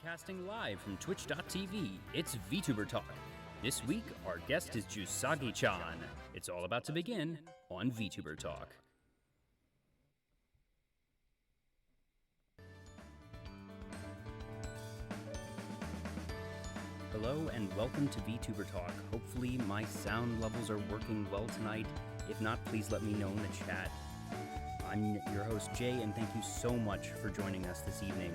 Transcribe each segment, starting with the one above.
Broadcasting live from twitch.tv, it's Vtuber Talk. This week, our guest is Jusagi-Chan. It's all about to begin on Vtuber Talk. Hello and welcome to Vtuber Talk. Hopefully my sound levels are working well tonight. If not, please let me know in the chat. I'm your host, Jay, and thank you so much for joining us this evening.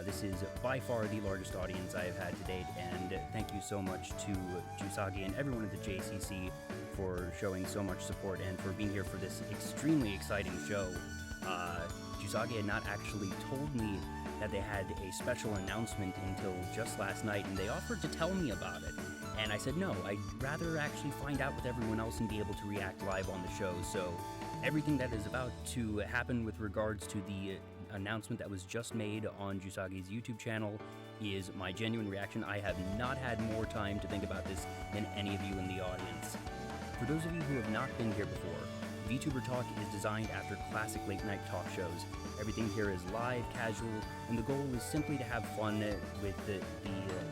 This is by far the largest audience I have had to date, and thank you so much to Jusagi and everyone at the JCC for showing so much support and for being here for this extremely exciting show. Jusagi had not actually told me that they had a special announcement until just last night, and they offered to tell me about it. And I said no, I'd rather actually find out with everyone else and be able to react live on the show. So everything that is about to happen with regards to the announcement that was just made on Jusagi's YouTube channel is my genuine reaction. I have not had more time to think about this than any of you in the audience. For those of you who have not been here before, Vtuber Talk is designed after classic late-night talk shows. Everything here is live, casual, and the goal is simply to have fun with the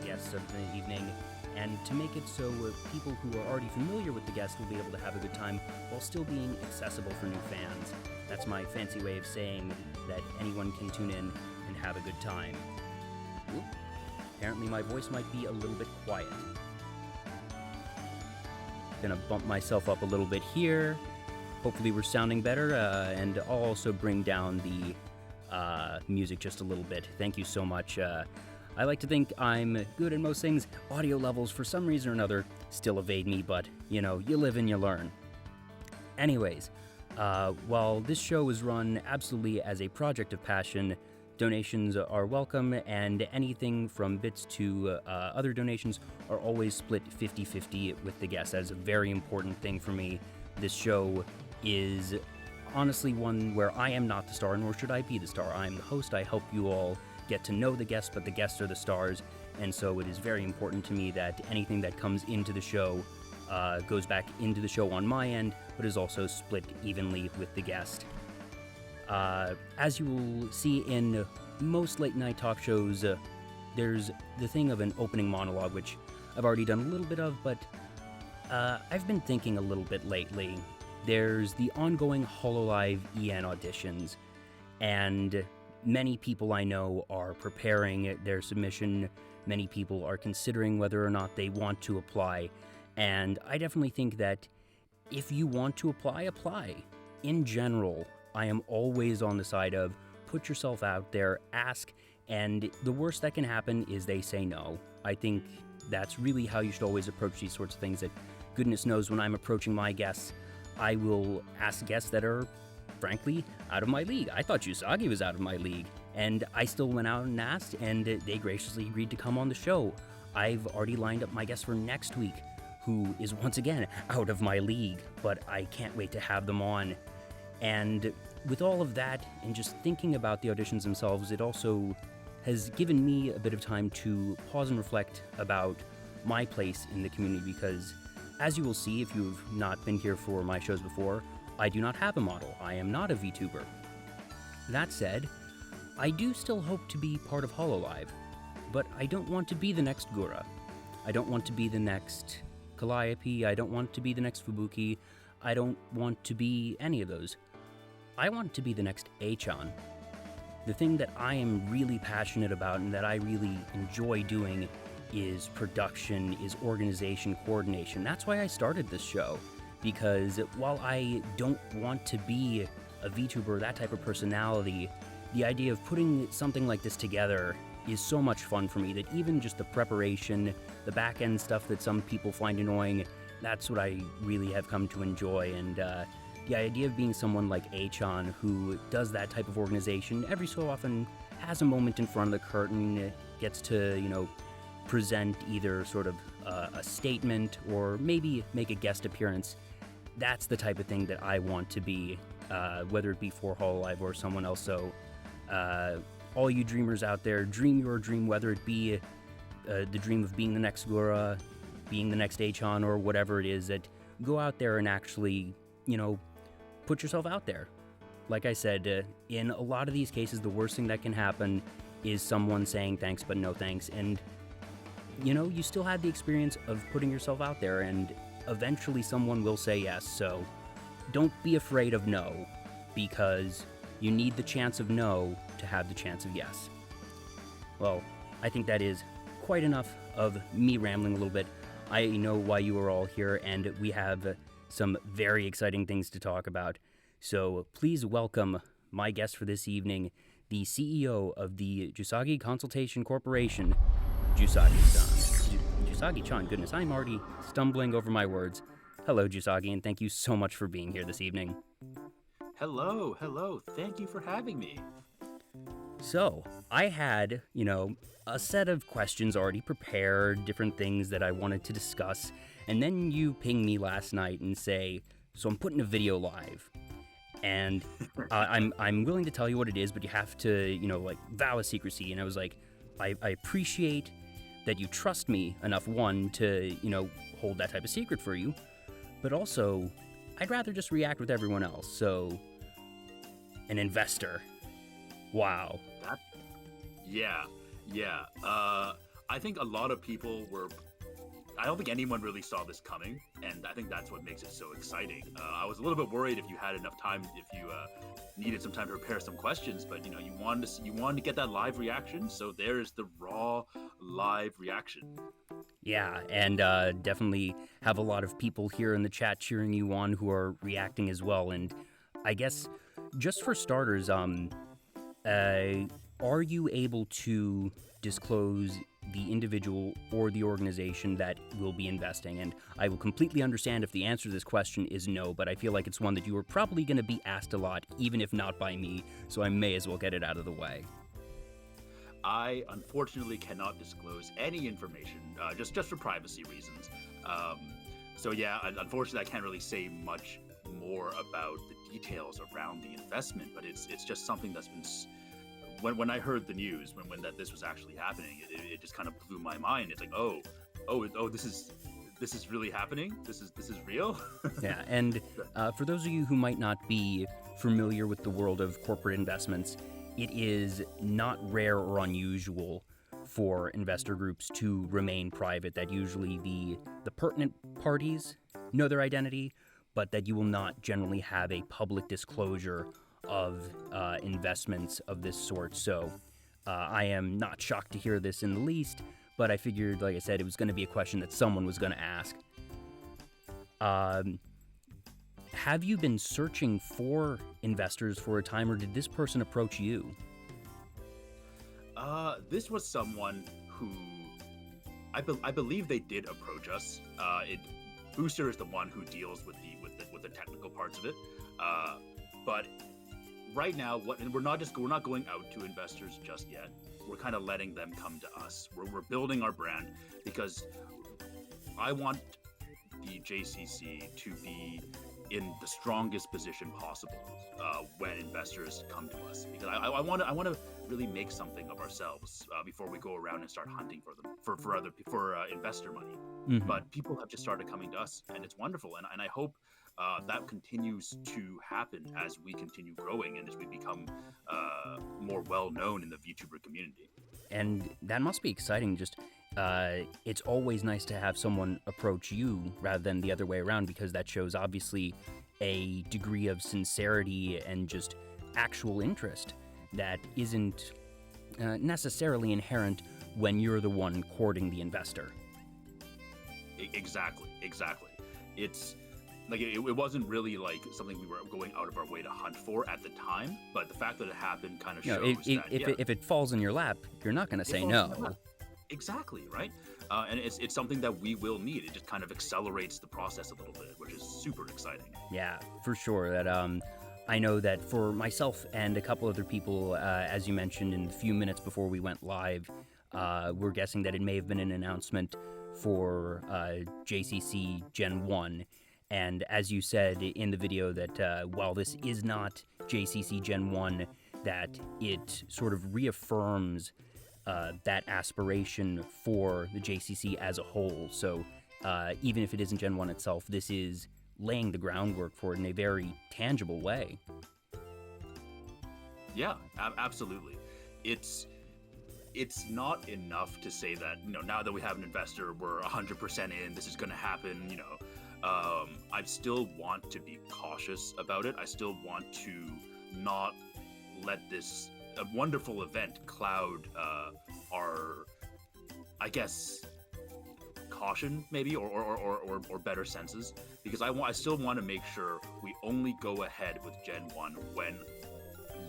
guests of the evening, and to make it so people who are already familiar with the guests will be able to have a good time while still being accessible for new fans. That's my fancy way of saying that anyone can tune in and have a good time. Oop. Apparently my voice might be a little bit quiet. Gonna bump myself up a little bit here. Hopefully we're sounding better, and I'll also bring down the music just a little bit. Thank you so much. I like to think I'm good at most things. Audio levels, for some reason or another, still evade me, but, you know, you live and you learn. Anyways, while this show is run absolutely as a project of passion, donations are welcome, and anything from bits to other donations are always split 50-50 with the guests. That is a very important thing for me. This show is honestly one where I am not the star, nor should I be the star. I am the host. I help you all get to know the guests, but the guests are the stars, and so it is very important to me that anything that comes into the show goes back into the show on my end, but is also split evenly with the guest. As you will see in most late-night talk shows, there's the thing of an opening monologue, which I've already done a little bit of, but I've been thinking a little bit lately. There's the ongoing HoloLive EN auditions, and many people I know are preparing their submission. Many people are considering whether or not they want to apply, and I definitely think that if you want to apply, apply. In general, I am always on the side of put yourself out there, ask, and the worst that can happen is they say no. I think that's really how you should always approach these sorts of things. That goodness knows when I'm approaching my guests, I will ask guests that are, frankly, out of my league. I thought Jusagi was out of my league, and I still went out and asked, and they graciously agreed to come on the show. I've already lined up my guest for next week, who is once again out of my league, but I can't wait to have them on. And with all of that, and just thinking about the auditions themselves, it also has given me a bit of time to pause and reflect about my place in the community, because as you will see if you've not been here for my shows before, I do not have a model. I am not a VTuber. That said, I do still hope to be part of HoloLive, but I don't want to be the next Gura. I don't want to be the next Calliope. I don't want to be the next Fubuki. I don't want to be any of those. I want to be the next A-chan. The thing that I am really passionate about and that I really enjoy doing is production, is organization, coordination. That's why I started this show, because while I don't want to be a VTuber, that type of personality, the idea of putting something like this together is so much fun for me that even just the preparation, the back-end stuff that some people find annoying, that's what I really have come to enjoy. And the idea of being someone like A-chan who does that type of organization every so often, has a moment in front of the curtain, gets to, you know, present either sort of a statement or maybe make a guest appearance. That's the type of thing that I want to be, whether it be for HoloLive or someone else. So all you dreamers out there, dream your dream, whether it be the dream of being the next Gura, being the next A-chan, or whatever it is, that go out there and actually, you know, put yourself out there. Like I said, in a lot of these cases, the worst thing that can happen is someone saying thanks but no thanks, and you still had the experience of putting yourself out there, and eventually someone will say yes. So don't be afraid of no, because you need the chance of no to have the chance of yes. Well, I think that is quite enough of me rambling a little bit. I know why you are all here, and we have some very exciting things to talk about. So please welcome my guest for this evening, the CEO of the Jusagi Consultation Corporation, Jusagi-Chan. Jusagi-Chan, goodness, I'm already stumbling over my words. Hello, Jusagi, and thank you so much for being here this evening. Hello. Thank you for having me. So, I had, a set of questions already prepared, different things that I wanted to discuss, and then you ping me last night and say, so I'm putting a video live. And I'm willing to tell you what it is, but you have to, vow a secrecy. And I was like, I appreciate that you trust me enough, one, to, hold that type of secret for you. But also, I'd rather just react with everyone else. So, an investor. Wow. Yeah. I think a lot of people I don't think anyone really saw this coming, and I think that's what makes it so exciting. I was a little bit worried if you had enough time, if you needed some time to prepare some questions, but you wanted to get that live reaction, so there's the raw live reaction. Yeah, and definitely have a lot of people here in the chat cheering you on who are reacting as well. And I guess just for starters, are you able to disclose the individual or the organization that will be investing? And I will completely understand if the answer to this question is no, but I feel like it's one that you are probably going to be asked a lot, even if not by me, so I may as well get it out of the way. I unfortunately cannot disclose any information, just for privacy reasons. So yeah, unfortunately I can't really say much more about the details around the investment, but it's just something that's been... When I heard the news, when that this was actually happening, it just kind of blew my mind. It's like, oh, this is really happening. This is real. Yeah, and for those of you who might not be familiar with the world of corporate investments, it is not rare or unusual for investor groups to remain private. That usually the pertinent parties know their identity, but that you will not generally have a public disclosure of investments of this sort. So I am not shocked to hear this in the least, but I figured, like I said, it was going to be a question that someone was going to ask. Have you been searching for investors for a time, or did this person approach you? This was someone who I believe they did approach us. Booster is the one who deals with the technical parts of it, but right now, we're not going out to investors just yet. We're kind of letting them come to us. We're building our brand because I want the JCC to be in the strongest position possible when investors come to us. Because I want to really make something of ourselves before we go around and start hunting for them for investor money. Mm-hmm. But people have just started coming to us, and it's wonderful. And I hope that continues to happen as we continue growing and as we become more well known in the Vtuber community. And that must be exciting. Just it's always nice to have someone approach you rather than the other way around, because that shows obviously a degree of sincerity and just actual interest that isn't necessarily inherent when you're the one courting the investor. Exactly. It's like it wasn't really like something we were going out of our way to hunt for at the time, but the fact that it happened kind of shows if it falls in your lap, you're not going to say no. Exactly, right? And it's something that we will need. It just kind of accelerates the process a little bit, which is super exciting. Yeah, for sure. That I know that for myself and a couple other people, as you mentioned in the few minutes before we went live, we're guessing that it may have been an announcement for JCC Gen 1. And as you said in the video, that while this is not JCC Gen 1, that it sort of reaffirms that aspiration for the JCC as a whole. So even if it isn't Gen 1 itself, this is laying the groundwork for it in a very tangible way. Yeah, absolutely. It's it's not enough to say that, now that we have an investor, we're 100% in, this is going to happen, I still want to be cautious about it. I still want to not let this a wonderful event cloud our, I guess, caution maybe, or better senses, because I still want to make sure we only go ahead with Gen 1 when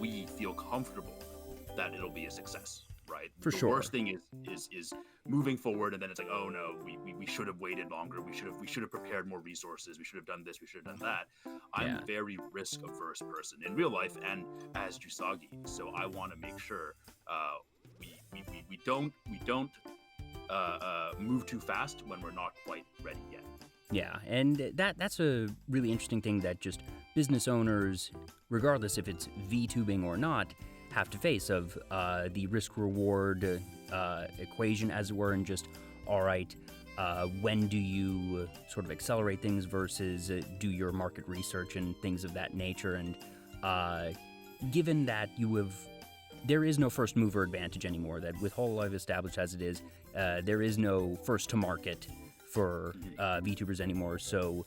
we feel comfortable that it'll be a success, right? For the sure. worst thing is moving forward and then it's like, oh no, we should have waited longer, we should have prepared more resources, we should have done this, we should have done that. I'm a very risk averse person in real life and as Jusagi, so I want to make sure we don't move too fast when we're not quite ready yet. Yeah, and that's a really interesting thing that just business owners, regardless if it's VTubing or not, have to face of the risk-reward equation, as it were, and just, all right, when do you sort of accelerate things versus do your market research and things of that nature, and given that there is no first mover advantage anymore, that with Hololive established as it is, there is no first to market for VTubers anymore, so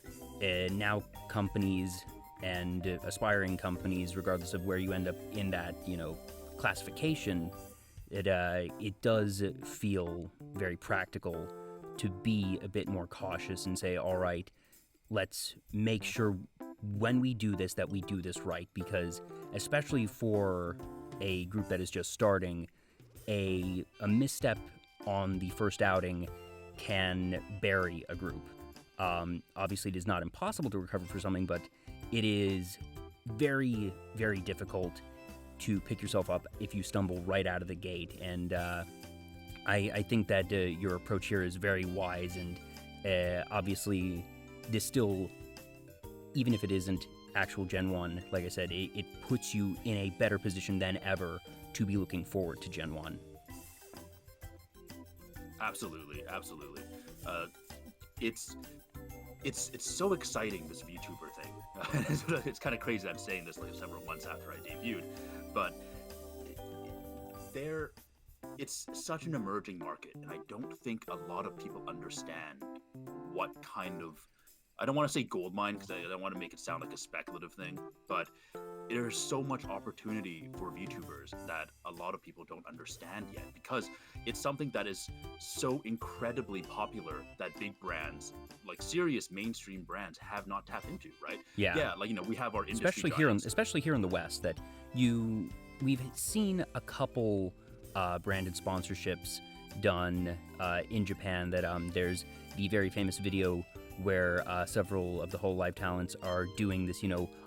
now companies and aspiring companies, regardless of where you end up in that, classification, it does feel very practical to be a bit more cautious and say, all right, let's make sure when we do this that we do this right, because especially for a group that is just starting, a misstep on the first outing can bury a group. Obviously, it is not impossible to recover for something, but it is very, very difficult to pick yourself up if you stumble right out of the gate. And I think that your approach here is very wise. And obviously, this still, even if it isn't actual Gen 1, like I said, it puts you in a better position than ever to be looking forward to Gen 1. Absolutely. It's so exciting, this VTuber thing. It's kind of crazy that I'm saying this like several months after I debuted, but it's such an emerging market, and I don't think a lot of people understand what kind of, I don't want to say gold mine because I don't want to make it sound like a speculative thing, but there's so much opportunity for VTubers that a lot of people don't understand yet, because it's something that is so incredibly popular that big brands, like serious mainstream brands, have not tapped into, right? Yeah, like, we have our industry especially here in the West, that we've seen a couple branded sponsorships done in Japan. That there's the very famous video where several of the Hololive talents are doing this,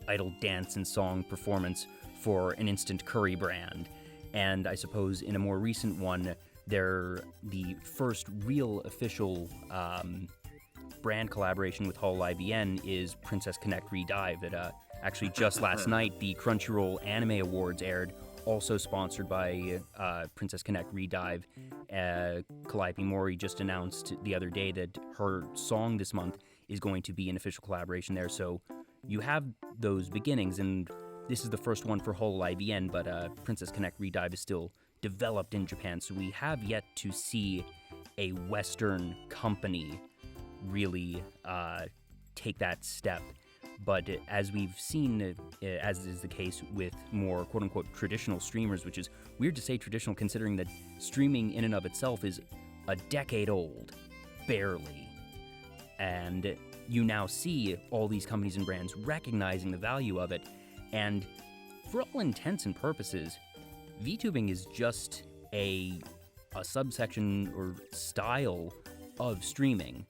idle dance and song performance for an instant curry brand. And I suppose in a more recent one, the first real official brand collaboration with Hololive EN is Princess Connect Redive. That actually just last night, the Crunchyroll Anime Awards aired, also sponsored by Princess Connect Redive. Calliope Mori just announced the other day that her song this month is going to be an official collaboration there. So you have those beginnings, and this is the first one for Hololive EN, but Princess Connect Redive is still developed in Japan, so we have yet to see a Western company really take that step. But as we've seen, as is the case with more quote-unquote traditional streamers, which is weird to say traditional considering that streaming in and of itself is a decade old, barely. And you now see all these companies and brands recognizing the value of it. And for all intents and purposes, VTubing is just a subsection or style of streaming.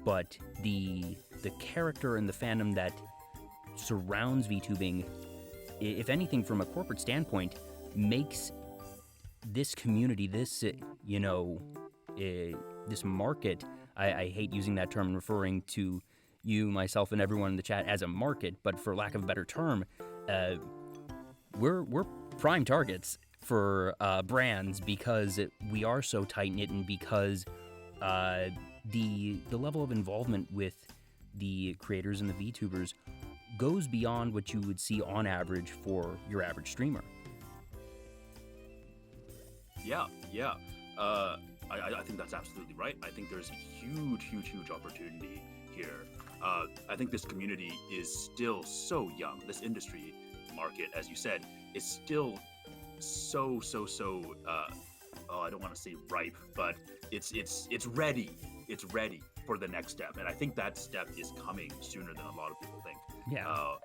But the character and the fandom that surrounds VTubing, if anything, from a corporate standpoint, makes this community, this market. I hate using that term and referring to you, myself, and everyone in the chat as a market, but for lack of a better term, we're prime targets for brands because we are so tight-knit, and because the level of involvement with the creators and the VTubers goes beyond what you would see on average for your average streamer. Yeah. I think that's absolutely right. I think there's a huge opportunity here. I think this community is still so young. This industry market, as you said, is still so. I don't want to say ripe, but it's ready. It's ready for the next step, and I think that step is coming sooner than a lot of people think. Yeah.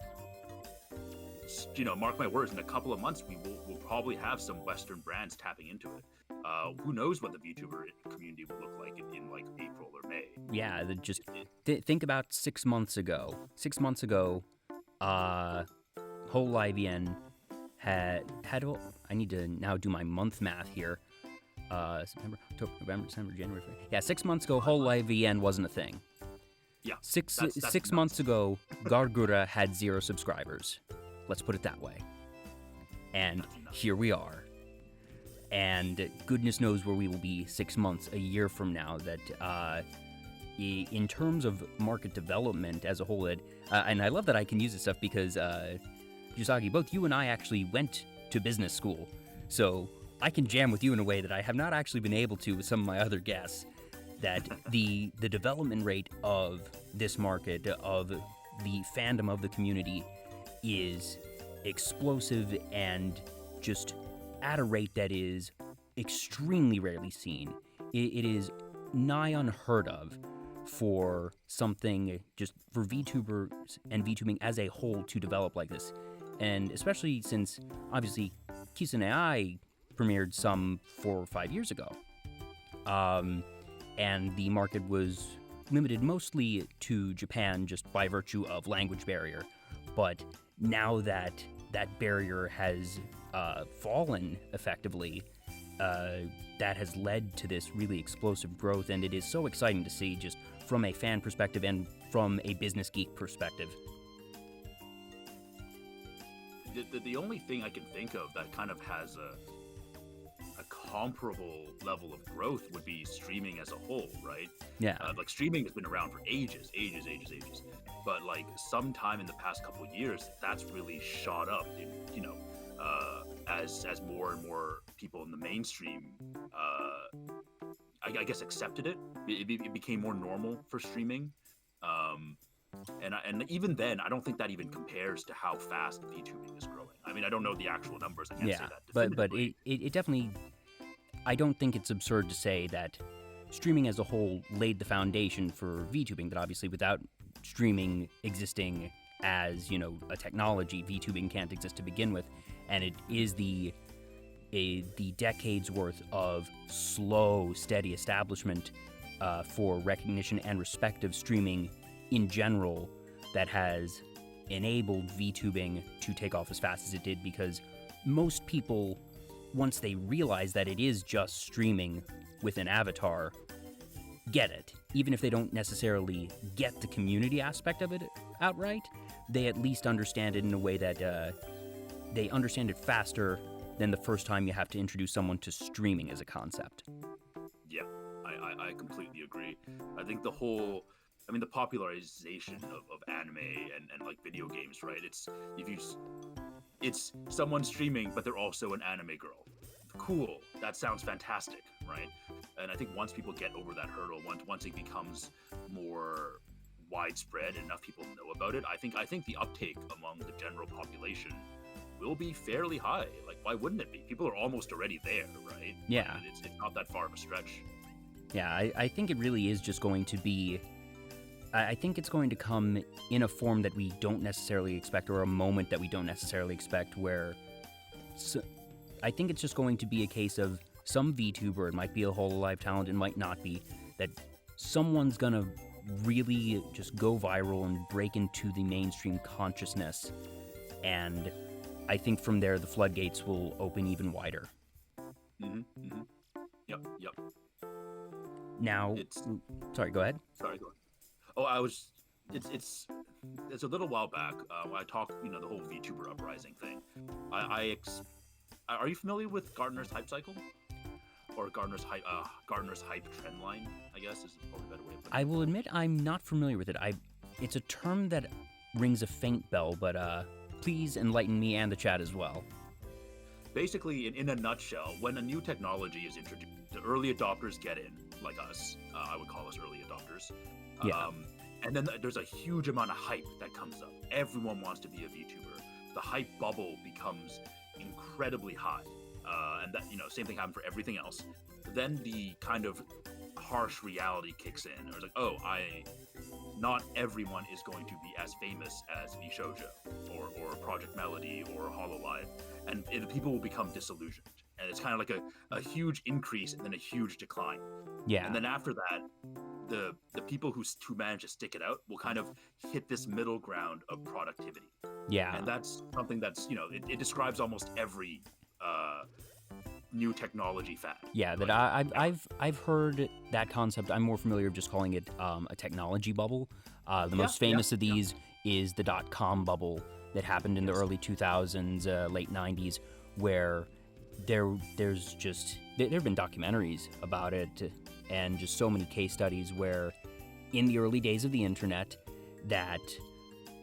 Mark my words, in a couple of months, we'll probably have some Western brands tapping into it. Who knows what the VTuber community will look like in like April or May? Yeah, think about 6 months ago. 6 months ago, whole IVN had I need to now do my month math here. September, October, November, December, January. February. Yeah, 6 months ago, whole IVN wasn't a thing. Yeah. Six months ago, Gargura had 0 subscribers. Let's put it that way. And here we are. And goodness knows where we will be 6 months, a year from now. That in terms of market development as a whole, and I love that I can use this stuff because Jusagi, both you and I actually went to business school, so I can jam with you in a way that I have not actually been able to with some of my other guests. That the development rate of this market, of the fandom of the community, is explosive and just at a rate that is extremely rarely seen. It is nigh unheard of for something, just for VTubers and VTubing as a whole to develop like this. And especially since, obviously, Kisune Ai premiered some 4 or 5 years ago. And the market was limited mostly to Japan just by virtue of language barrier. But now that that barrier has fallen effectively, that has led to this really explosive growth, and it is so exciting to see just from a fan perspective and from a business geek perspective. The only thing I can think of that kind of has a comparable level of growth would be streaming as a whole, right? Yeah. Like streaming has been around for ages. But like sometime in the past couple of years, that's really shot up. As more and more people in the mainstream, I guess, accepted it. It became more normal for streaming. And even then, I don't think that even compares to how fast VTubing is growing. I mean, I don't know the actual numbers. I can't say that definitively. But it definitely, I don't think it's absurd to say that streaming as a whole laid the foundation for VTubing, that obviously without streaming existing as, a technology, VTubing can't exist to begin with. And it is the decades worth of slow, steady establishment for recognition and respect of streaming in general that has enabled VTubing to take off as fast as it did, because most people, once they realize that it is just streaming with an avatar, get it. Even if they don't necessarily get the community aspect of it outright, they at least understand it in a way that they understand it faster than the first time you have to introduce someone to streaming as a concept. Yeah, I completely agree. I think the popularization of anime and like video games, right? It's someone streaming, but they're also an anime girl. Cool. That sounds fantastic, right? And I think once people get over that hurdle, once it becomes more widespread and enough people know about it, I think the uptake among the general population will be fairly high. Like, why wouldn't it be? People are almost already there, right? Yeah. It's not that far of a stretch. Yeah, I think it really is just going to be... I think it's going to come in a form that we don't necessarily expect, or a moment that we don't necessarily expect, where... I think it's just going to be a case of some VTuber, it might be a whole alive talent, it might not be, that someone's gonna really just go viral and break into the mainstream consciousness, and I think from there the floodgates will open even wider. Yep. Now, sorry, go ahead. Sorry, go ahead. It's a little while back when I talked, the whole VTuber uprising thing. Are you familiar with Gartner's hype cycle? Or Gartner's hype trend line, I guess, is probably a better way of putting it. I will admit I'm not familiar with it. It's a term that rings a faint bell, but please enlighten me and the chat as well. basically, in a nutshell, when a new technology is introduced, the early adopters get in, like us. I would call us early adopters. Yeah. And then there's a huge amount of hype that comes up. Everyone wants to be a VTuber. The hype bubble becomes incredibly high. And that, same thing happened for everything else. Then the kind of harsh reality kicks in. It's like, not everyone is going to be as famous as VShojo or Project Melody or HoloLive, and people will become disillusioned. And it's kind of like a huge increase and then a huge decline. Yeah. And then after that, the people who manage to stick it out will kind of hit this middle ground of productivity. Yeah. And that's something that's, it describes almost every new technology fad. Yeah, that I've heard that concept. I'm more familiar with just calling it a technology bubble. The most famous of these is the .com bubble that happened in the early 2000s, late 90s, where there have been documentaries about it and just so many case studies where in the early days of the internet that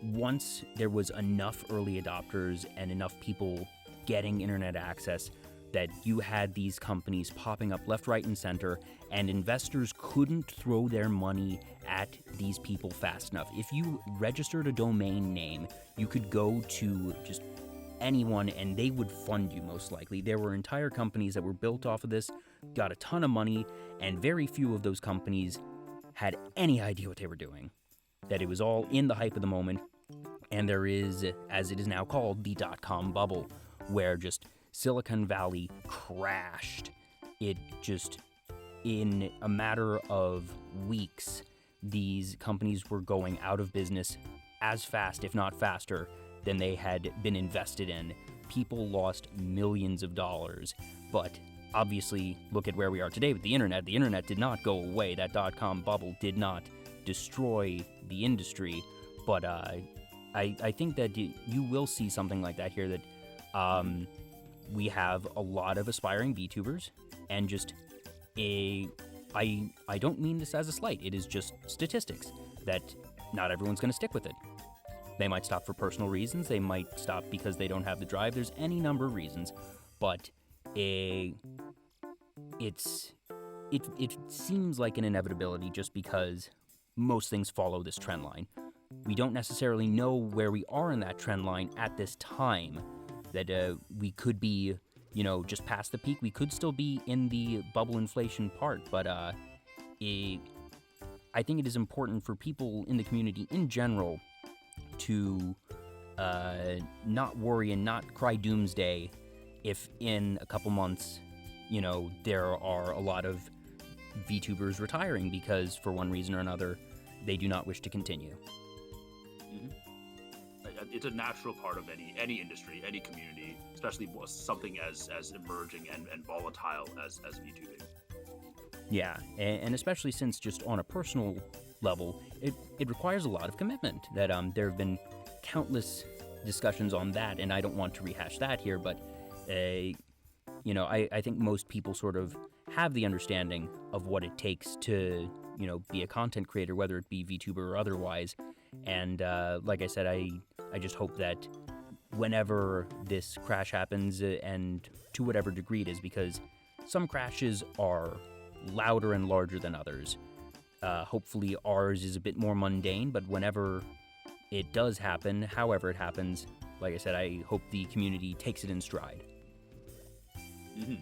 once there was enough early adopters and enough people getting internet access that you had these companies popping up left, right, and center, and investors couldn't throw their money at these people fast enough. If you registered a domain name, you could go to just anyone and they would fund you most likely. There were entire companies that were built off of this, got a ton of money, and very few of those companies had any idea what they were doing. That it was all in the hype of the moment, and there is, as it is now called, the .com bubble, where just Silicon Valley crashed. It just, in a matter of weeks, these companies were going out of business as fast, if not faster, than they had been invested in. People lost millions of dollars, but obviously, look at where we are today with the internet. The internet did not go away. That .com bubble did not destroy the industry, but I think that you will see something like that here, that we have a lot of aspiring VTubers, and just I don't mean this as a slight, it is just statistics, that not everyone's going to stick with it. They might stop for personal reasons, they might stop because they don't have the drive, there's any number of reasons, but it seems like an inevitability just because most things follow this trend line. We don't necessarily know where we are in that trend line at this time, that we could be, just past the peak. We could still be in the bubble inflation part, but I think it is important for people in the community in general to not worry and not cry doomsday if in a couple months, there are a lot of VTubers retiring because for one reason or another, they do not wish to continue. It's a natural part of any industry, any community, especially something as emerging and volatile as VTubing. Yeah, and especially since just on a personal level, it requires a lot of commitment. That there have been countless discussions on that, and I don't want to rehash that here, but I think most people sort of have the understanding of what it takes to, be a content creator, whether it be VTuber or otherwise. And like I said, I just hope that whenever this crash happens, and to whatever degree it is, because some crashes are louder and larger than others. Hopefully ours is a bit more mundane, but whenever it does happen, however it happens, like I said, I hope the community takes it in stride. Mm-hmm.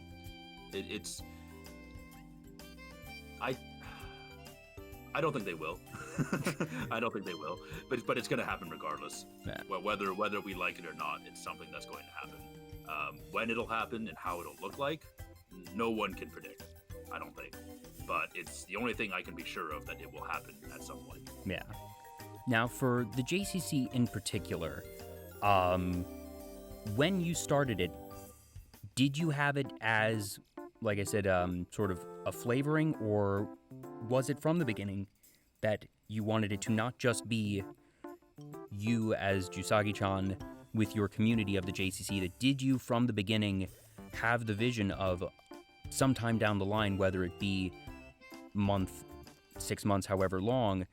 I don't think they will. I don't think they will. But it's going to happen regardless. Yeah. Well, whether we like it or not, it's something that's going to happen. When it'll happen and how it'll look like, no one can predict, I don't think. But it's the only thing I can be sure of, that it will happen at some point. Yeah. Now, for the JCC in particular, when you started it, did you have it as, like I said, sort of a flavoring, or was it from the beginning that you wanted it to not just be you as Jusagi-Chan with your community of the JCC, that did you from the beginning have the vision of sometime down the line, whether it be month, 6 months, however long,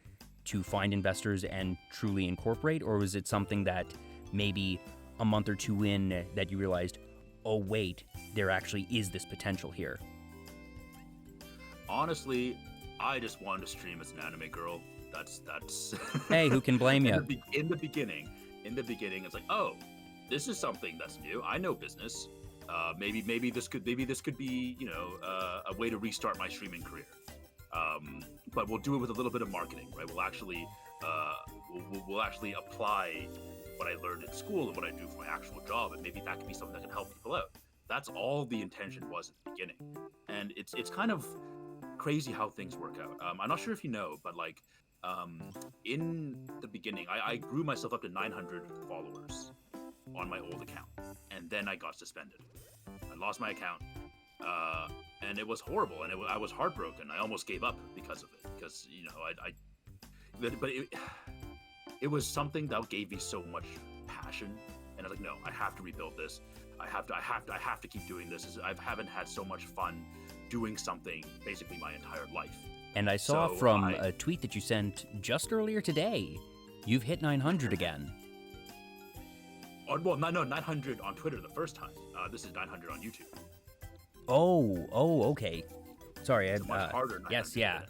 to find investors and truly incorporate? Or was it something that maybe a month or two in that you realized, oh wait, there actually is this potential here? Honestly, I just wanted to stream as an anime girl. That's Hey, who can blame you? In the beginning, it's like, oh, this is something that's new. I know business. Maybe this could be, you know, a way to restart my streaming career. But we'll do it with a little bit of marketing, right? We'll actually apply what I learned in school and what I do for my actual job, and maybe that could be something that can help people out. That's all the intention was at the beginning, and it's kind of crazy how things work out. I'm not sure if you know, but like in the beginning, I grew myself up to 900 followers on my old account, and then I got suspended. I lost my account, and it was horrible, and I was heartbroken. I almost gave up because of it, because you know but it was something that gave me so much passion, and I was like, no, I have to rebuild this. I have to keep doing this. I haven't had so much fun doing something basically my entire life. And I saw from a tweet that you sent just earlier today, you've hit 900 again. Well, no, 900 on Twitter the first time. This is 900 on YouTube. Oh, okay. Sorry, it's much harder. Yes, yeah.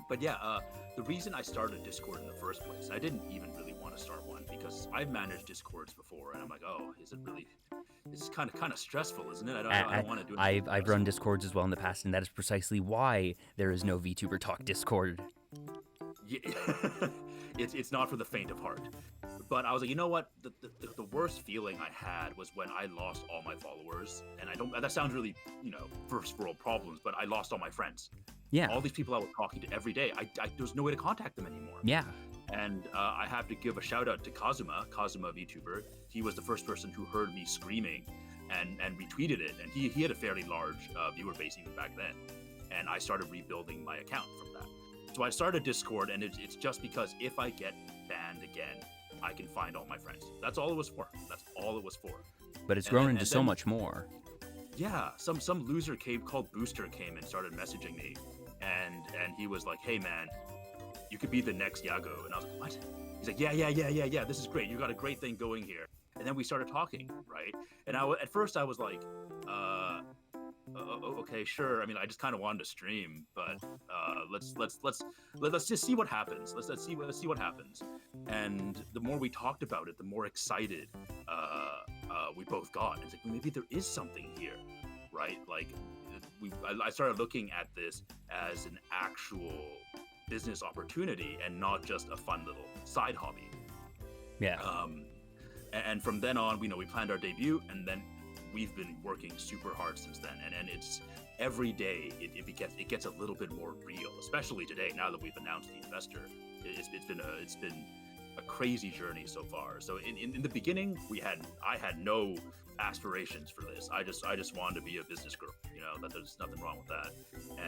But yeah, the reason I started Discord in the first place, I didn't even really want to start one because I've managed Discords before, and I'm like, oh, is it really? It's kind of stressful, isn't it? I don't want to do it. I've run Discords as well in the past, and that is precisely why there is no Vtuber Talk Discord. Yeah, it's not for the faint of heart. But I was like, you know what? The worst feeling I had was when I lost all my followers, and I don't. That sounds really, you know, first world problems, but I lost all my friends. Yeah. All these people I was talking to every day, there's no way to contact them anymore. Yeah. And I have to give a shout out to Kazuma VTuber. He was the first person who heard me screaming and retweeted it. And he had a fairly large viewer base even back then. And I started rebuilding my account from that. So I started Discord, and it's just because if I get banned again, I can find all my friends. That's all it was for. But it's grown into so much more. Yeah, some loser called Booster came and started messaging me. And he was like, hey man, you could be the next Yago. And I was like, what? He's like, yeah, this is great. You got a great thing going here. And then we started talking, right? And at first I was like, okay, sure. I mean, I just kind of wanted to stream, but let's just see what happens. Let's see what happens. And the more we talked about it, the more excited we both got. And it's like, maybe there is something here, right? Like, I started looking at this as an actual business opportunity and not just a fun little side hobby. Yeah. And from then on, we planned our debut, and then we've been working super hard since then. And it's every day it gets a little bit more real, especially today. Now that we've announced the investor, it's been a crazy journey so far. So in the beginning, I had no aspirations for this. I just wanted to be a business girl. That there's nothing wrong with that.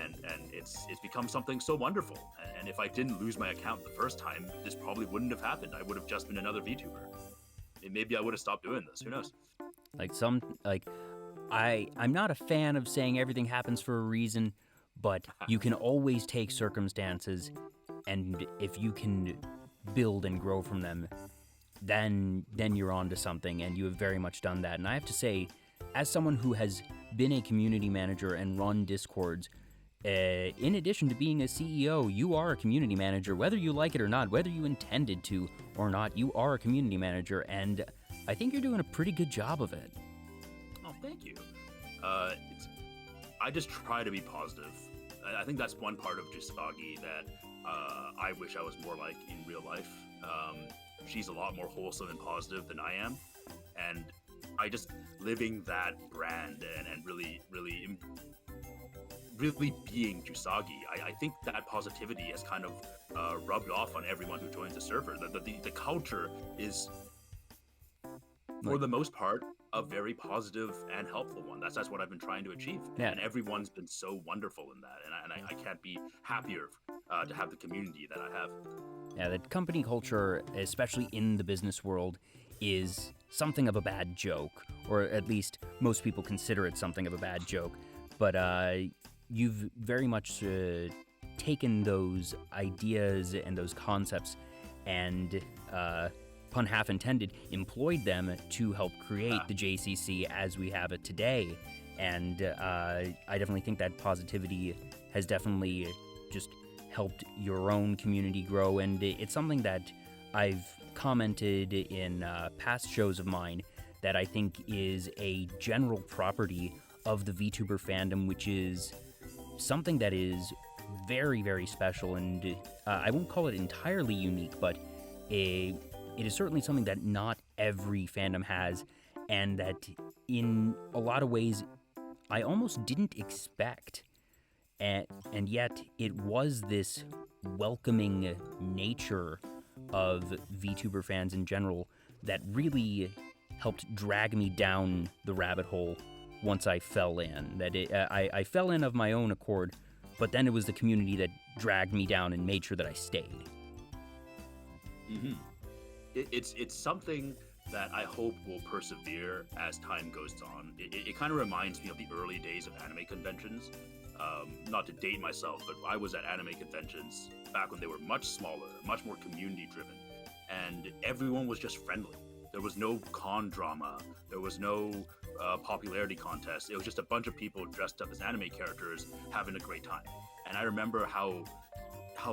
And it's become something so wonderful. And if I didn't lose my account the first time, this probably wouldn't have happened. I would have just been another VTuber. And maybe I would have stopped doing this. Who knows? I'm not a fan of saying everything happens for a reason, but you can always take circumstances, and if you can build and grow from them, then you're onto something, and you have very much done that. And I have to say, as someone who has been a community manager and run Discords, in addition to being a CEO, you are a community manager, whether you like it or not, whether you intended to or not, you are a community manager, and I think you're doing a pretty good job of it. Oh, thank you. I just try to be positive. I think that's one part of Jusagi that I wish I was more like in real life. She's a lot more wholesome and positive than I am, and I just living that brand and really being Jusagi. I think that positivity has kind of rubbed off on everyone who joins the server. The culture is, for the most part, a very positive and helpful one. That's what I've been trying to achieve. Yeah. And everyone's been so wonderful in that. And I can't be happier to have the community that I have. Yeah, the company culture, especially in the business world, is something of a bad joke, or at least most people consider it something of a bad joke. But you've very much taken those ideas and those concepts and pun half intended, employed them to help create the JCC as we have it today. And I definitely think that positivity has definitely just helped your own community grow. And it's something that I've commented in past shows of mine that I think is a general property of the VTuber fandom, which is something that is very, very special. And I won't call it entirely unique, but it is certainly something that not every fandom has, and that in a lot of ways I almost didn't expect. And yet it was this welcoming nature of VTuber fans in general that really helped drag me down the rabbit hole once I fell in. That I fell in of my own accord, but then it was the community that dragged me down and made sure that I stayed. Mm-hmm. It's something that I hope will persevere as time goes on. It kind of reminds me of the early days of anime conventions. Not to date myself, but I was at anime conventions back when they were much smaller, much more community driven, and everyone was just friendly. There was no con drama. There was no popularity contest. It was just a bunch of people dressed up as anime characters having a great time. And I remember how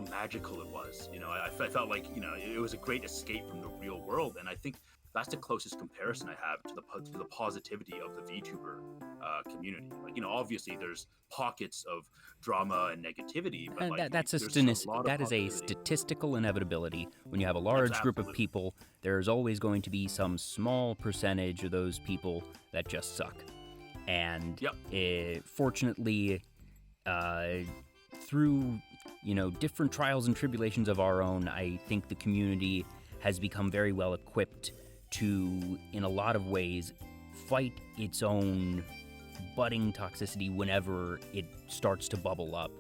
magical it was. You know, I felt like, you know, it was a great escape from the real world. And I think that's the closest comparison I have to the positivity of the VTuber community. Like, you know, obviously there's pockets of drama and negativity, but like, that is a statistical inevitability. When you have a large group of people, there's always going to be some small percentage of those people that just suck. And fortunately, through, you know, different trials and tribulations of our own, I think the community has become very well equipped to, in a lot of ways, fight its own budding toxicity whenever it starts to bubble up.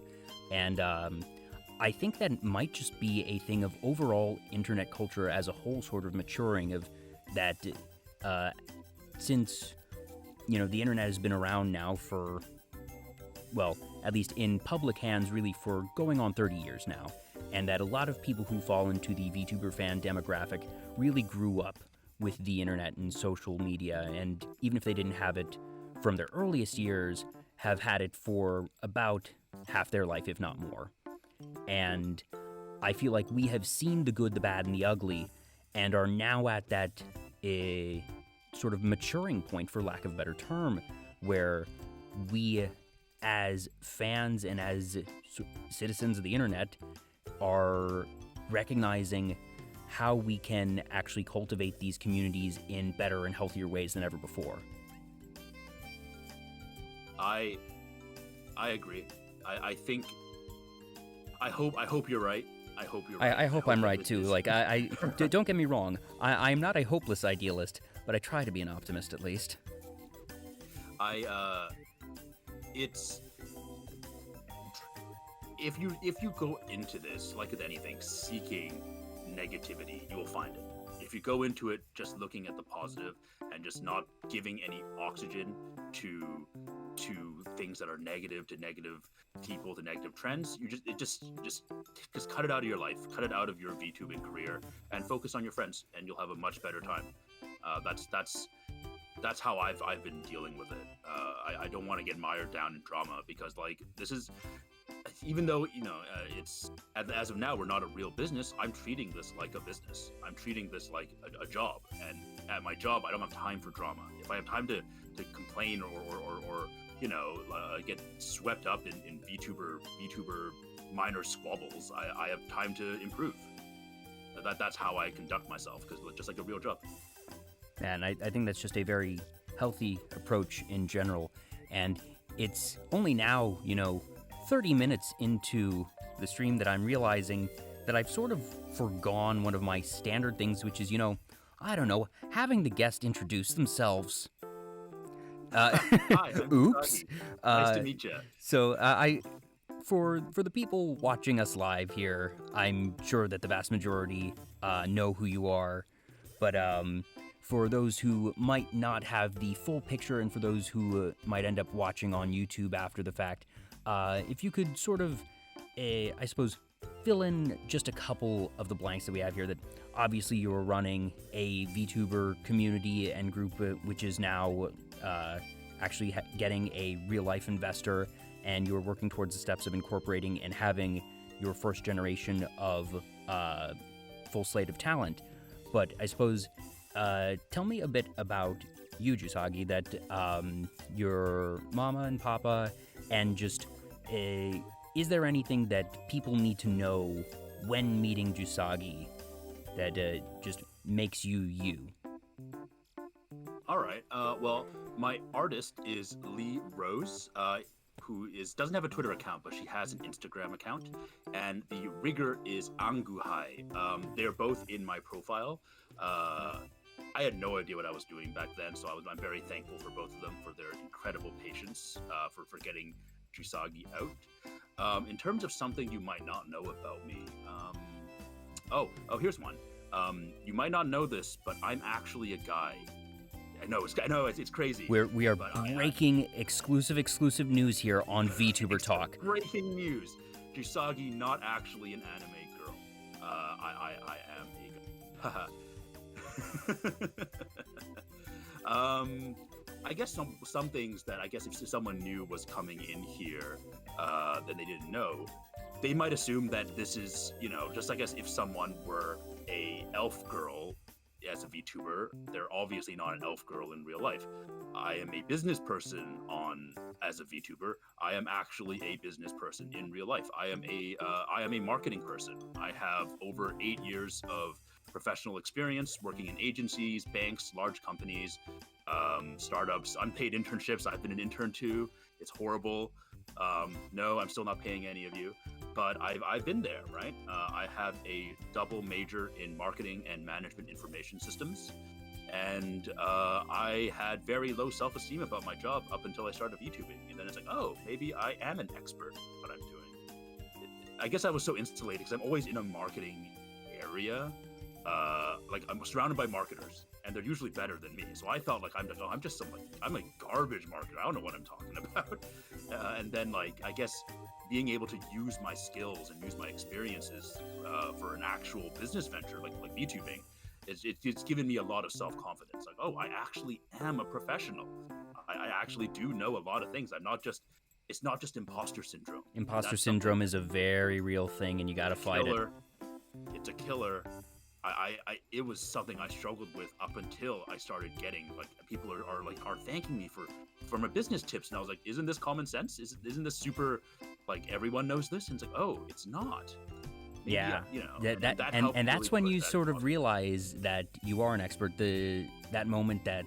And I think that might just be a thing of overall internet culture as a whole sort of maturing, of that since, you know, the internet has been around now for, well, at least in public hands, really for going on 30 years now, and that a lot of people who fall into the VTuber fan demographic really grew up with the internet and social media, and even if they didn't have it from their earliest years, have had it for about half their life, if not more. And I feel like we have seen the good, the bad, and the ugly, and are now at that sort of maturing point, for lack of a better term, where we as fans and as citizens of the internet are recognizing how we can actually cultivate these communities in better and healthier ways than ever before. I agree. I think I hope you're right. I hope you're right. I hope I'm right too. Like I don't get me wrong. I'm not a hopeless idealist, but I try to be an optimist at least. It's if you go into this, like with anything, seeking negativity, you will find it. If you go into it just looking at the positive and just not giving any oxygen to things that are negative, to negative people, to negative trends, you just cut it out of your life, cut it out of your VTubing career, and focus on your friends, and you'll have a much better time. That's how I've been dealing with it. I don't want to get mired down in drama, because like this is, even though, you know, it's as of now we're not a real business, I'm treating this like a business. I'm treating this like a job, and at my job I don't have time for drama. If I have time to complain or you know, get swept up in VTuber minor squabbles, I have time to improve. That's how I conduct myself, because just like a real job. And I think that's just a very healthy approach in general. And it's only now, you know, 30 minutes into the stream that I'm realizing that I've sort of forgone one of my standard things, which is, you know, I don't know, having the guest introduce themselves. Hi, I'm Oops. Nice to meet you. So for the people watching us live here, I'm sure that the vast majority know who you are. But for those who might not have the full picture, and for those who might end up watching on YouTube after the fact, if you could sort of, I suppose, fill in just a couple of the blanks that we have here. That obviously you are running a VTuber community and group, which is now actually getting a real-life investor, and you're working towards the steps of incorporating and having your first generation of full slate of talent. But I suppose, tell me a bit about you, Jusagi, that your mama and papa, and just, is there anything that people need to know when meeting Jusagi that just makes you you? All right. Well, my artist is Lee Rose, who doesn't have a Twitter account, but she has an Instagram account, and the rigger is Anguhai. They're both in my profile. I had no idea what I was doing back then, so I'm very thankful for both of them for their incredible patience for getting Jusagi out. In terms of something you might not know about me, here's one. You might not know this, but I'm actually a guy. I know it's crazy. We are breaking exclusive news here on Vtuber Talk. Breaking news: Jusagi not actually an anime girl. I am a guy. I guess some things that I guess if someone new was coming in here that they didn't know, they might assume that this is, just I guess if someone were a elf girl as a VTuber, they're obviously not an elf girl in real life. I am a business person as a VTuber. I am actually a business person in real life. I am a marketing person. I have over 8 years of professional experience working in agencies, banks, large companies, startups, unpaid internships. I've been an intern too. It's horrible. No, I'm still not paying any of you, but I've been there, right? I have a double major in marketing and management information systems, and I had very low self-esteem about my job up until I started VTubing, and then it's like, oh, maybe I am an expert at what I'm doing. I guess I was so insulated because I'm always in a marketing area. Like I'm surrounded by marketers, and they're usually better than me. So I felt like I'm a garbage marketer. I don't know what I'm talking about. And then I guess being able to use my skills and use my experiences for an actual business venture like VTubing, it's given me a lot of self-confidence. Like, oh, I actually am a professional. I actually do know a lot of things. It's not just imposter syndrome. Imposter syndrome is a very real thing, and you got to fight it. It's a killer. It was something I struggled with up until I started getting people are thanking me for my business tips, and I was like, isn't this common sense? Isn't this super everyone knows this? And it's like, oh, it's not. Maybe, yeah, and that's when you sort of realize that you are an expert. That moment that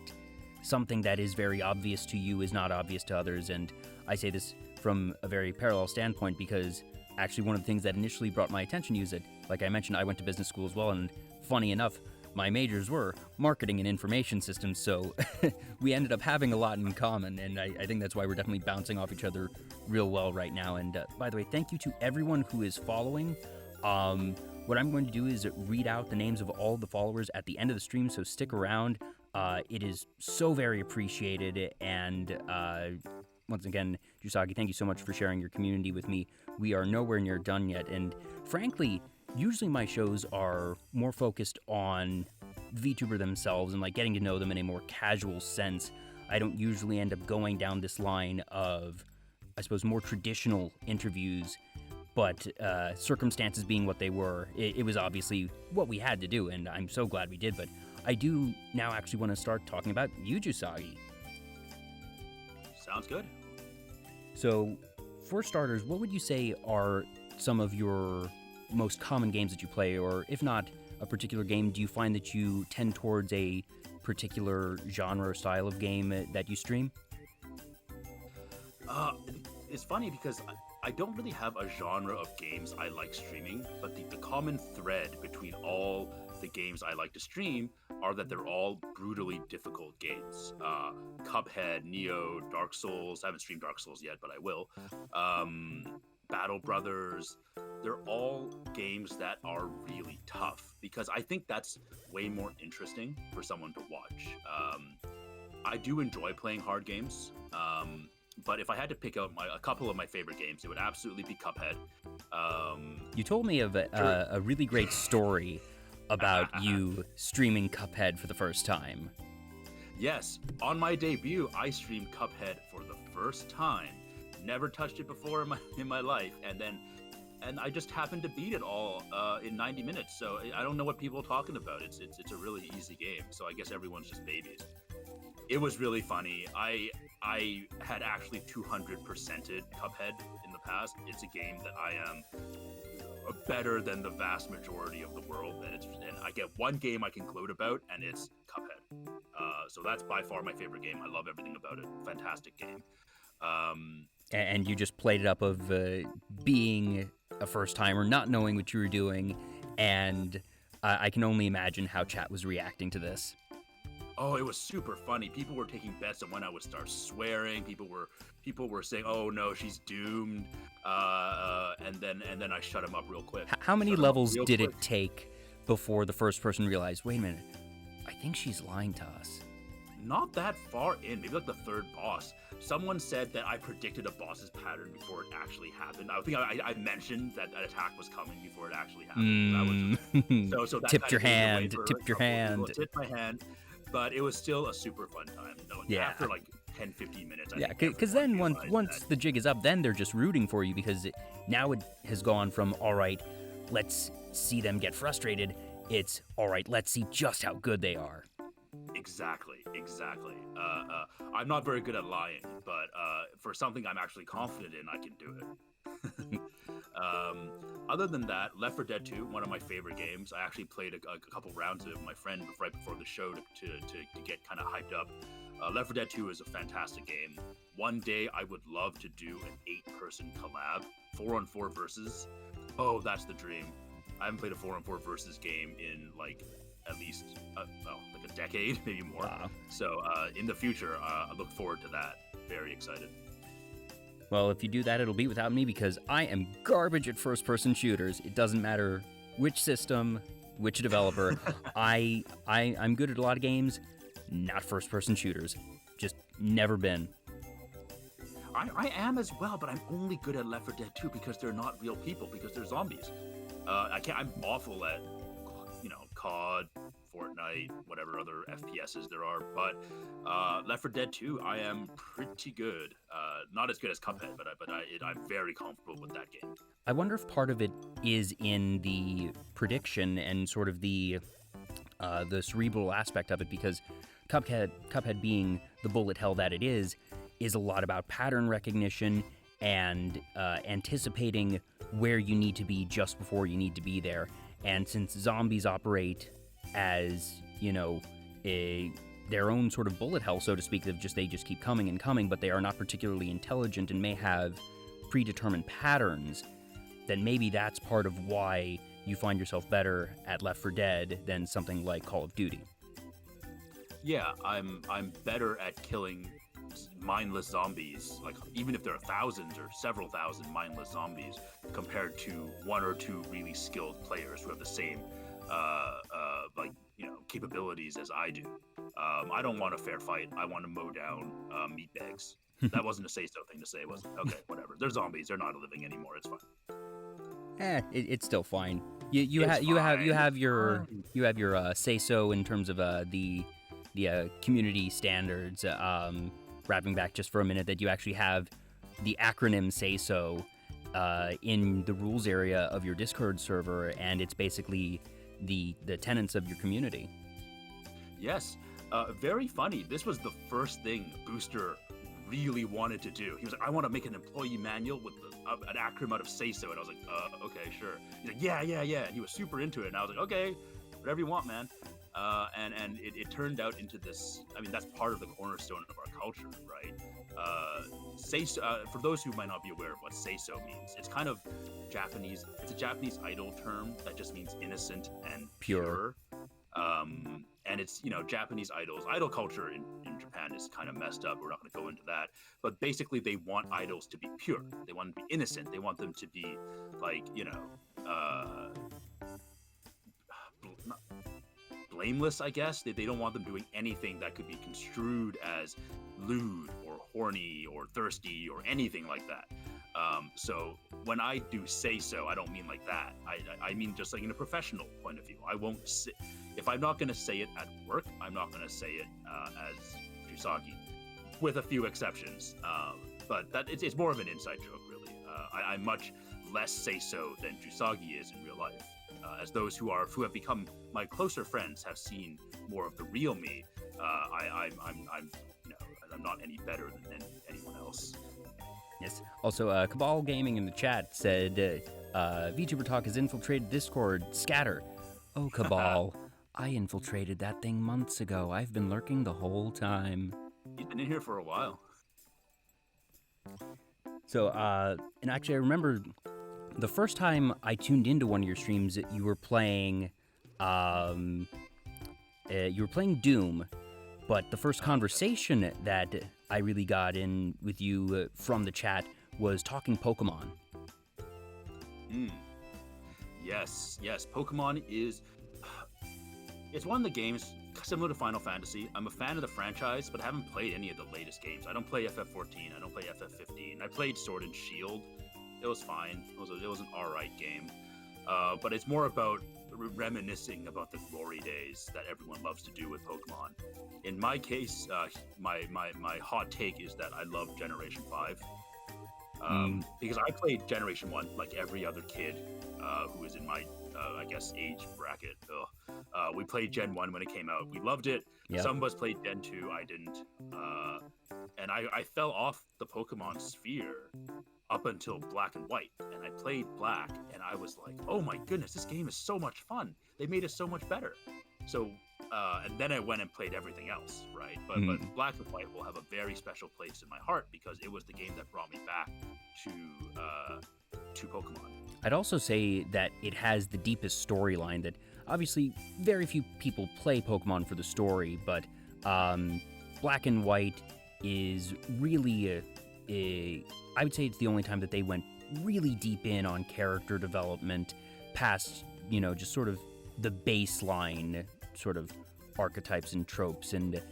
something that is very obvious to you is not obvious to others, and I say this from a very parallel standpoint because actually one of the things that initially brought my attention to you is that, like I mentioned, I went to business school as well, and funny enough, my majors were marketing and information systems, so we ended up having a lot in common, and I think that's why we're definitely bouncing off each other real well right now. And by the way, thank you to everyone who is following. What I'm going to do is read out the names of all the followers at the end of the stream, so stick around. It is so very appreciated, and once again, Jusagi, thank you so much for sharing your community with me. We are nowhere near done yet, and frankly, usually my shows are more focused on VTuber themselves and getting to know them in a more casual sense. I don't usually end up going down this line of, I suppose, more traditional interviews, but circumstances being what they were, it was obviously what we had to do, and I'm so glad we did. But I do now actually want to start talking about you, Jusagi. Sounds good. So, for starters, what would you say are some of your most common games that you play, or if not a particular game, do you find that you tend towards a particular genre or style of game that you stream? It's funny because I don't really have a genre of games I like streaming, but the common thread between all the games I like to stream are that they're all brutally difficult games. Cuphead, Nioh, Dark Souls. I haven't streamed Dark Souls yet, but I will. Battle Brothers. They're all games that are really tough because I think that's way more interesting for someone to watch. I do enjoy playing hard games, but if I had to pick out a couple of my favorite games, it would absolutely be Cuphead. You told me of a really great story about you streaming Cuphead for the first time. Yes, on my debut, I streamed Cuphead for the first time. Never touched it before in my life, and I just happened to beat it all in 90 minutes. So I don't know what people are talking about. It's a really easy game. So I guess everyone's just babies. It was really funny. I had actually 200%ed Cuphead in the past. It's a game that I am better than the vast majority of the world, and I get one game I can gloat about, and it's Cuphead. So that's by far my favorite game. I love everything about it. Fantastic game. And you just played it up of being a first timer, not knowing what you were doing, and I can only imagine how chat was reacting to this. Oh, it was super funny. People were taking bets on when I would start swearing. People were saying, "Oh no, she's doomed," and then I shut them up real quick. How many levels did it take before the first person realized, wait a minute, I think she's lying to us? Not that far in, maybe like the third boss. Someone said that I predicted a boss's pattern before it actually happened. I think I mentioned that an attack was coming before it actually happened. So that tipped your hand. Tipped my hand. But it was still a super fun time. After like 10, 15 minutes. Because then once the jig is up, then they're just rooting for you, because now it has gone from, all right, let's see them get frustrated. It's, all right, let's see just how good they are. Exactly. I'm not very good at lying, but for something I'm actually confident in, I can do it. Other than that, Left 4 Dead 2, one of my favorite games. I actually played a couple rounds of it with my friend right before the show to get kind of hyped up. Left 4 Dead 2 is a fantastic game. One day I would love to do an 8-person collab, 4-on-4 versus. Oh, that's the dream. I haven't played a 4-on-4 versus game in like at least like a decade, maybe more. Wow. So in the future, I look forward to that. Very excited. Well, if you do that, it'll be without me, because I am garbage at first-person shooters. It doesn't matter which system, which developer. I'm good at a lot of games, not first-person shooters. Just never been. I am as well, but I'm only good at Left 4 Dead 2 because they're not real people, because they're zombies. I'm awful at, COD, Fortnite, whatever other FPSs there are, but Left 4 Dead 2, I am pretty good. Not as good as Cuphead, but I'm very comfortable with that game. I wonder if part of it is in the prediction and sort of the cerebral aspect of it, because Cuphead being the bullet hell that it is a lot about pattern recognition and anticipating where you need to be just before you need to be there. And since zombies operate as, their own sort of bullet hell, so to speak, they just keep coming and coming, but they are not particularly intelligent and may have predetermined patterns, then maybe that's part of why you find yourself better at Left 4 Dead than something like Call of Duty. Yeah, I'm better at killing mindless zombies, like even if there are thousands or several thousand mindless zombies, compared to one or two really skilled players who have the same capabilities as I do. I don't want a fair fight. I want to mow down meatbags. That wasn't a say-so thing to say, was it? Okay, whatever. They're zombies. They're not living anymore. It's fine. It's still fine. You have your say-so in terms of the community standards. Wrapping back just for a minute, that you actually have the acronym say-so in the rules area of your Discord server, and it's basically the tenets of your community. Yes. Very funny. This was the first thing Booster really wanted to do. He was like, I want to make an employee manual with an acronym out of say-so. And I was like, okay, sure. He's like, yeah. And he was super into it. And I was like, okay, whatever you want, man. And it turned out into this. I mean, that's part of the cornerstone of our culture, right? Say-so, for those who might not be aware of what say-so means, it's kind of Japanese. It's a Japanese idol term that just means innocent and pure. And it's, Japanese idol culture in Japan is kind of messed up. We're not going to go into that. But basically, they want idols to be pure. They want them to be innocent. They want them to be blameless, I guess. They don't want them doing anything that could be construed as lewd or horny or thirsty or anything like that. So when I do say so, I don't mean like that. I mean just like in a professional point of view. I won't say, if I'm not going to say it at work, I'm not going to say it as Jusagi, with a few exceptions. But that it's more of an inside joke, really. I'm much less say so than Jusagi is in real life. As those who have become my closer friends have seen more of the real me, I'm not any better than anyone else. Yes. Also, Cabal Gaming in the chat said, Vtuber Talk has infiltrated Discord. Scatter. Oh, Cabal. I infiltrated that thing months ago. I've been lurking the whole time. You've been in here for a while. So, and actually, I remember the first time I tuned into one of your streams, you were playing Doom, but the first conversation that I really got in with you from the chat was talking Pokemon. Yes. Pokemon is... It's one of the games similar to Final Fantasy. I'm a fan of the franchise, but I haven't played any of the latest games. I don't play FF14. I don't play FF15. I played Sword and Shield. It was fine. It was an alright game. But it's more about reminiscing about the glory days that everyone loves to do with Pokemon. In my case, my hot take is that I love Generation 5. Because I played Generation 1 like every other kid who is in my, I guess, age bracket. We played Gen 1 when it came out. We loved it. Yep. Some of us played Gen 2. I didn't. And I fell off the Pokemon sphere up until Black and White. And I played Black, and I was like, oh my goodness, this game is so much fun. They made it so much better. So, and then I went and played everything else, right? But Black and White will have a very special place in my heart because it was the game that brought me back to Pokemon. I'd also say that it has the deepest storyline that obviously very few people play Pokemon for the story, but Black and White is really I would say it's the only time that they went really deep in on character development past, just sort of the baseline sort of archetypes and tropes, and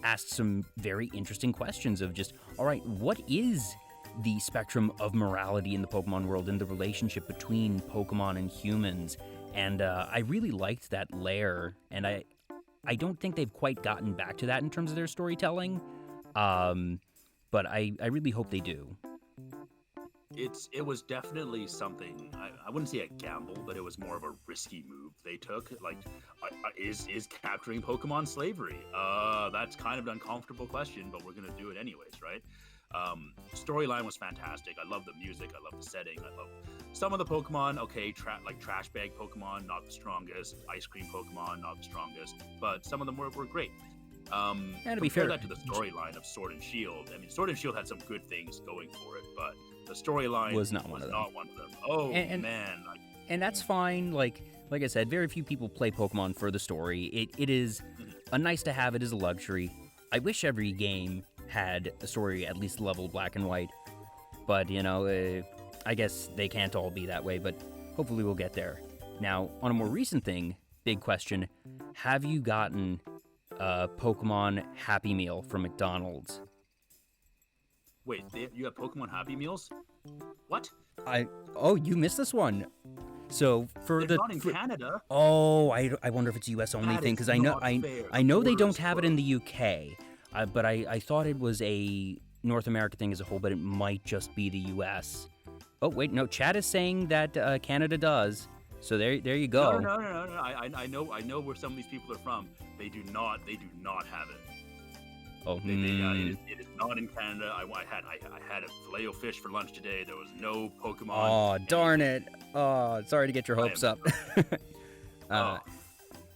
asked some very interesting questions of just, all right, what is the spectrum of morality in the Pokemon world and the relationship between Pokemon and humans? And I really liked that layer, and I don't think they've quite gotten back to that in terms of their storytelling, but I really hope they do. It was definitely something, I wouldn't say a gamble, but it was more of a risky move they took. Like, is capturing Pokemon slavery? That's kind of an uncomfortable question, but we're going to do it anyways, right? Storyline was fantastic. I love the music. I love the setting. I love some of the Pokemon. Okay, like trash bag Pokemon, not the strongest. Ice cream Pokemon, not the strongest. But some of them were great. And to be compare fair, that to the storyline of Sword and Shield. I mean, Sword and Shield had some good things going for it, but the storyline was not one of them. Oh, man. And that's fine. Like I said, very few people play Pokemon for the story. It is a nice to have. It is a luxury. I wish every game had a story at least level Black and White, but I guess they can't all be that way, but hopefully we'll get there. Now, on a more recent thing, big question, have you gotten a Pokemon Happy Meal from McDonald's? Wait, you have Pokemon Happy Meals? What? You missed this one. So They're not in Canada. Oh, I wonder if it's a US only thing, because I know they don't have it in the UK, but I thought it was a North America thing as a whole, but it might just be the US. Oh wait, no, chat is saying that Canada does. So there you go. No. I know where some of these people are from. They do not have it. Oh, it is not in Canada. I had a Filet-O-Fish for lunch today. There was no Pokemon. Oh, darn it. Oh, sorry to get your hopes up.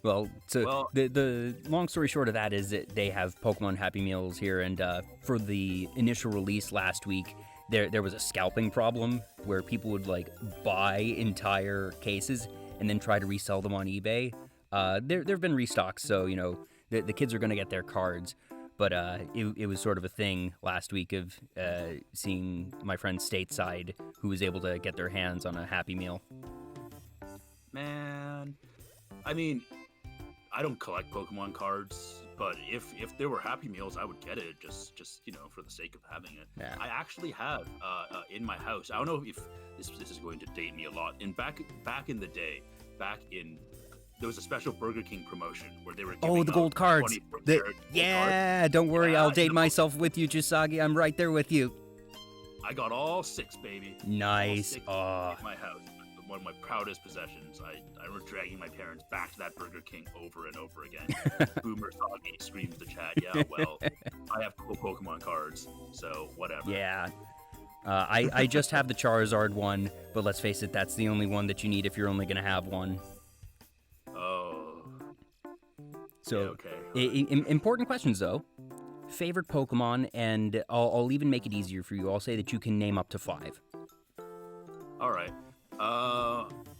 Well, the long story short of that is that they have Pokemon Happy Meals here, and for the initial release last week, there was a scalping problem where people would buy entire cases and then try to resell them on eBay. There have been restocks, so the kids are going to get their cards. But it was sort of a thing last week of seeing my friend stateside who was able to get their hands on a Happy Meal. Man, I mean, I don't collect Pokemon cards, but if there were Happy Meals, I would get it just for the sake of having it. Yeah. I actually have in my house. I don't know if this is going to date me a lot. Back in the day, there was a special Burger King promotion where they were giving the gold cards. Don't worry, I'll date myself with you, Jusagi. I'm right there with you. I got all 6, baby. Nice. In my house. One of my proudest possessions. I remember dragging my parents back to that Burger King over and over again. Boomer Soggy screams the chat. Yeah, well, I have cool Pokemon cards, so whatever. Yeah. I just have the Charizard one, but let's face it, that's the only one that you need if you're only going to have one. Oh. So, yeah, okay. Important questions, though. Favorite Pokemon, and I'll even make it easier for you. I'll say that you can name up to 5. All right.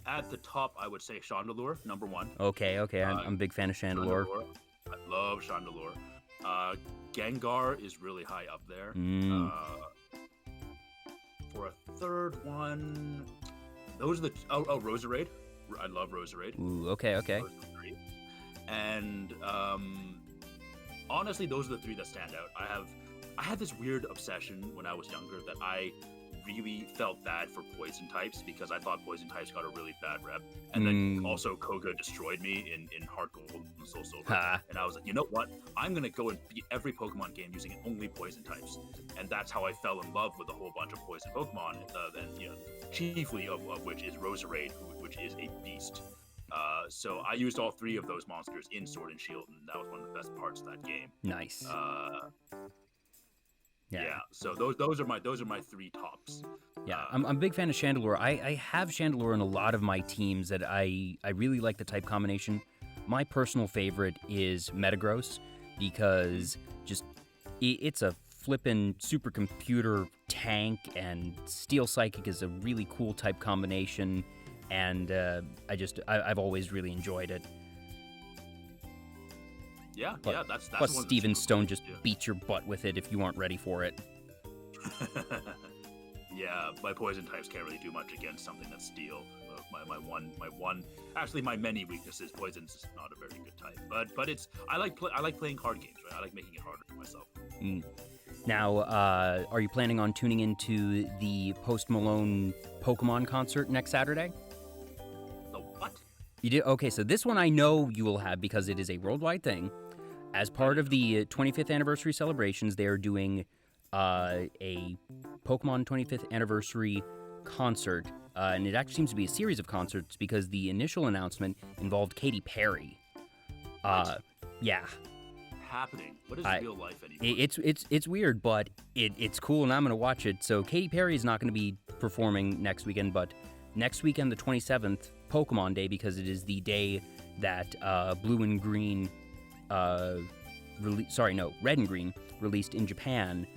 At the top, I would say Chandelure, number 1. Okay. I'm a big fan of Chandelure. I love Chandelure. Gengar is really high up there. For a third one, those are the Roserade. I love Roserade. Ooh, okay. And honestly, those are the 3 that stand out. I had this weird obsession when I was younger that I really felt bad for poison types because I thought poison types got a really bad rep. And then also Koga destroyed me in Heart Gold and Soul Silver. And I was like, you know what? I'm going to go and beat every Pokemon game using only poison types. And that's how I fell in love with a whole bunch of poison Pokemon, chiefly of which is Roserade, which is a beast. So I used all 3 of those monsters in Sword and Shield, and that was one of the best parts of that game. Nice. Yeah. So those are my 3 tops. Yeah, I'm a big fan of Chandelure. I have Chandelure in a lot of my teams that I really like the type combination. My personal favorite is Metagross because just it's a flippin' supercomputer tank, and Steel Psychic is a really cool type combination, and I've always really enjoyed it. Yeah, that's plus one Steven Stone just beats your butt with it if you aren't ready for it. Yeah, my poison types can't really do much against something that's steel. My many weaknesses. Poison's just not a very good type, but it's I like playing card games. Right, I like making it harder for myself. Now, are you planning on tuning into the Post Malone Pokemon concert next Saturday? The what? You did? Okay, so this one I know you will have because it is a worldwide thing. As part of the 25th anniversary celebrations, they are doing a Pokemon 25th anniversary concert, and it actually seems to be a series of concerts because the initial announcement involved Katy Perry. Yeah. Happening? What is real life anymore? It's weird, but it's cool, and I'm gonna watch it. So Katy Perry is not gonna be performing next weekend, but next weekend, the 27th, Pokemon Day, because it is the day that Blue and Green, Red and Green released in Japan.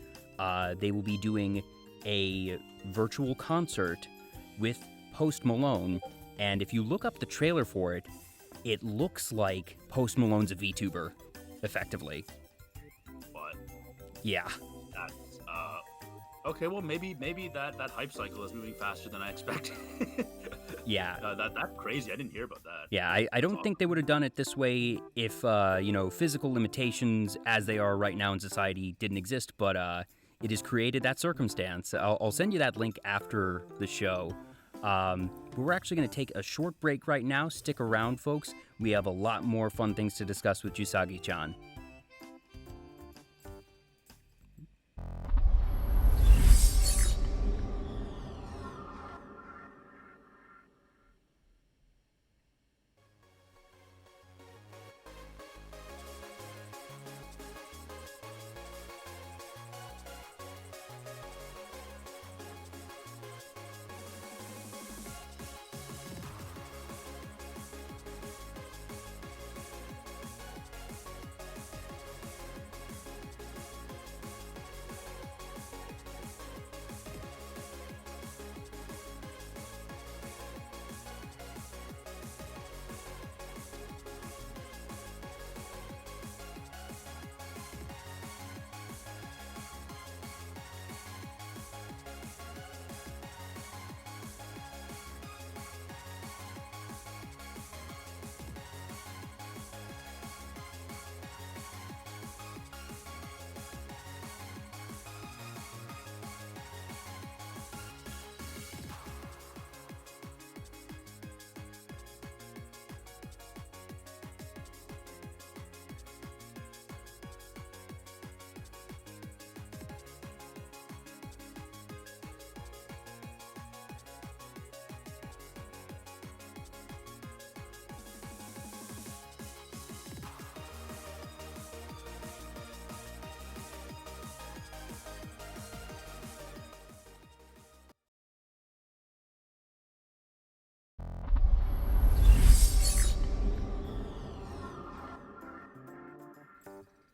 They will be doing a virtual concert with Post Malone, and if you look up the trailer for it, it looks like Post Malone's a VTuber, effectively. But yeah, that's okay. Well, maybe that hype cycle is moving faster than I expected. Yeah, that's crazy. I didn't hear about that. Yeah, I don't think they would have done it this way if physical limitations as they are right now in society didn't exist. But it has created that circumstance. I'll send you that link after the show. But we're actually going to take a short break right now. Stick around, folks. We have a lot more fun things to discuss with Jusagi-Chan.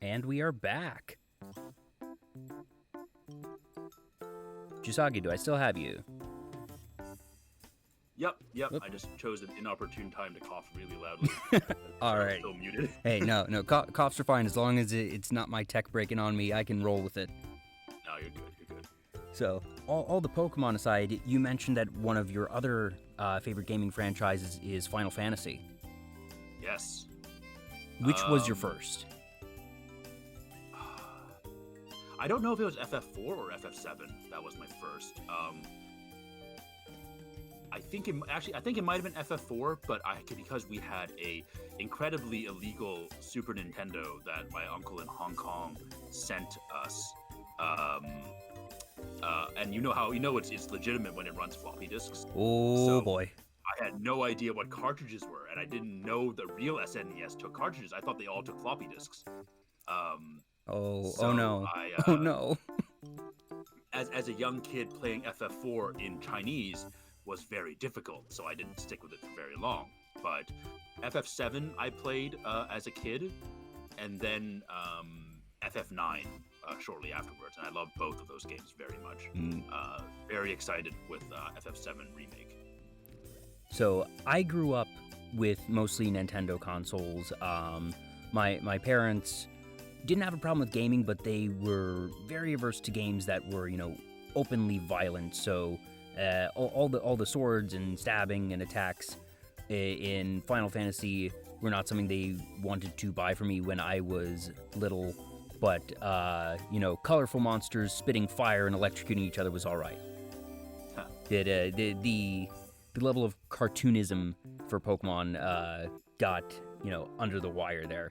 And we are back. Jusagi, do I still have you? Yep. Whoop. I just chose an inopportune time to cough really loudly. All right. Still muted. Hey, no, coughs are fine. As long as it's not my tech breaking on me, I can roll with it. No, you're good. So, all the Pokemon aside, you mentioned that one of your other favorite gaming franchises is Final Fantasy. Yes. Which was your first? I don't know if it was FF4 or FF7. That was my first. I think it might have been FF4, but because we had a incredibly illegal Super Nintendo that my uncle in Hong Kong sent us. And it's legitimate when it runs floppy disks. Oh, so boy. I had no idea what cartridges were, and I didn't know the real SNES took cartridges. I thought they all took floppy disks. Oh no. Oh no. As a young kid, playing FF4 in Chinese was very difficult, so I didn't stick with it for very long. But FF7 I played as a kid, and then FF9 shortly afterwards, and I loved both of those games very much. Very excited with FF7 Remake. So I grew up with mostly Nintendo consoles. My parents didn't have a problem with gaming, but they were very averse to games that were, openly violent. So all the swords and stabbing and attacks in Final Fantasy were not something they wanted to buy for me when I was little. But colorful monsters spitting fire and electrocuting each other was all right. Huh. The level of cartoonism for Pokemon got under the wire there.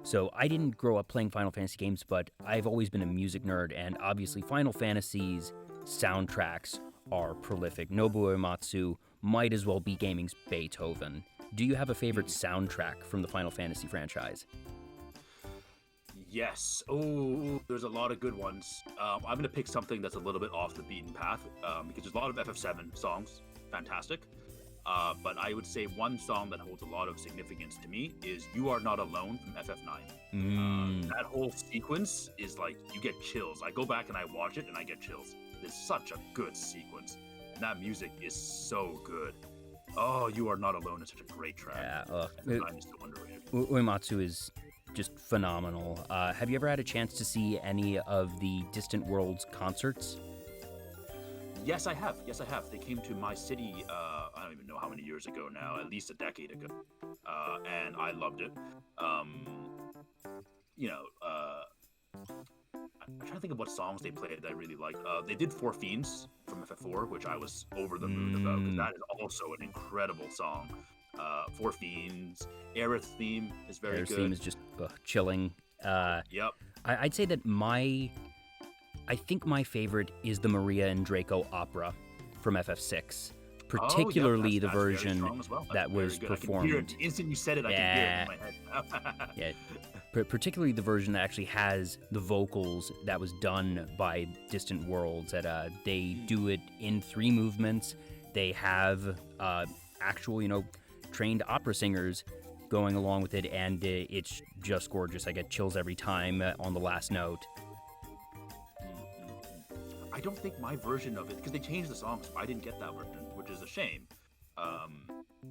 So I didn't grow up playing Final Fantasy games, but I've always been a music nerd, and obviously Final Fantasy's soundtracks are prolific. Nobuo Uematsu might as well be gaming's Beethoven. Do you have a favorite soundtrack from the Final Fantasy franchise? Yes. Oh, there's a lot of good ones. I'm going to pick something that's a little bit off the beaten path, because there's a lot of FF7 songs. Fantastic. But I would say one song that holds a lot of significance to me is You Are Not Alone from FF9. That whole sequence is like, you get chills. I go back and I watch it and I get chills. It's such a good sequence. And that music is so good. Oh, You Are Not Alone is such a great track. Yeah. FF9 is so underrated. Uematsu is just phenomenal. Have you ever had a chance to see any of the Distant Worlds concerts? Yes, I have. They came to my city, I don't even know how many years ago now, at least a decade ago. And I loved it. I'm trying to think of what songs they played that I really liked. They did Four Fiends from FF4, which I was over the moon about, because that is also an incredible song. Four Fiends, Aerith's theme is very good. Aerith's theme is just chilling. Yep. I'd say that I think my favorite is the Maria and Draco opera from FF6, particularly the version that was performed. I can hear it. The instant you said it, I can hear it in my head. Yeah, particularly the version that actually has the vocals that was done by Distant Worlds. That they do it in 3 movements. They have actual, trained opera singers going along with it, and it's just gorgeous. I get chills every time on the last note. I don't think my version of it, because they changed the songs, I didn't get that version, which is a shame.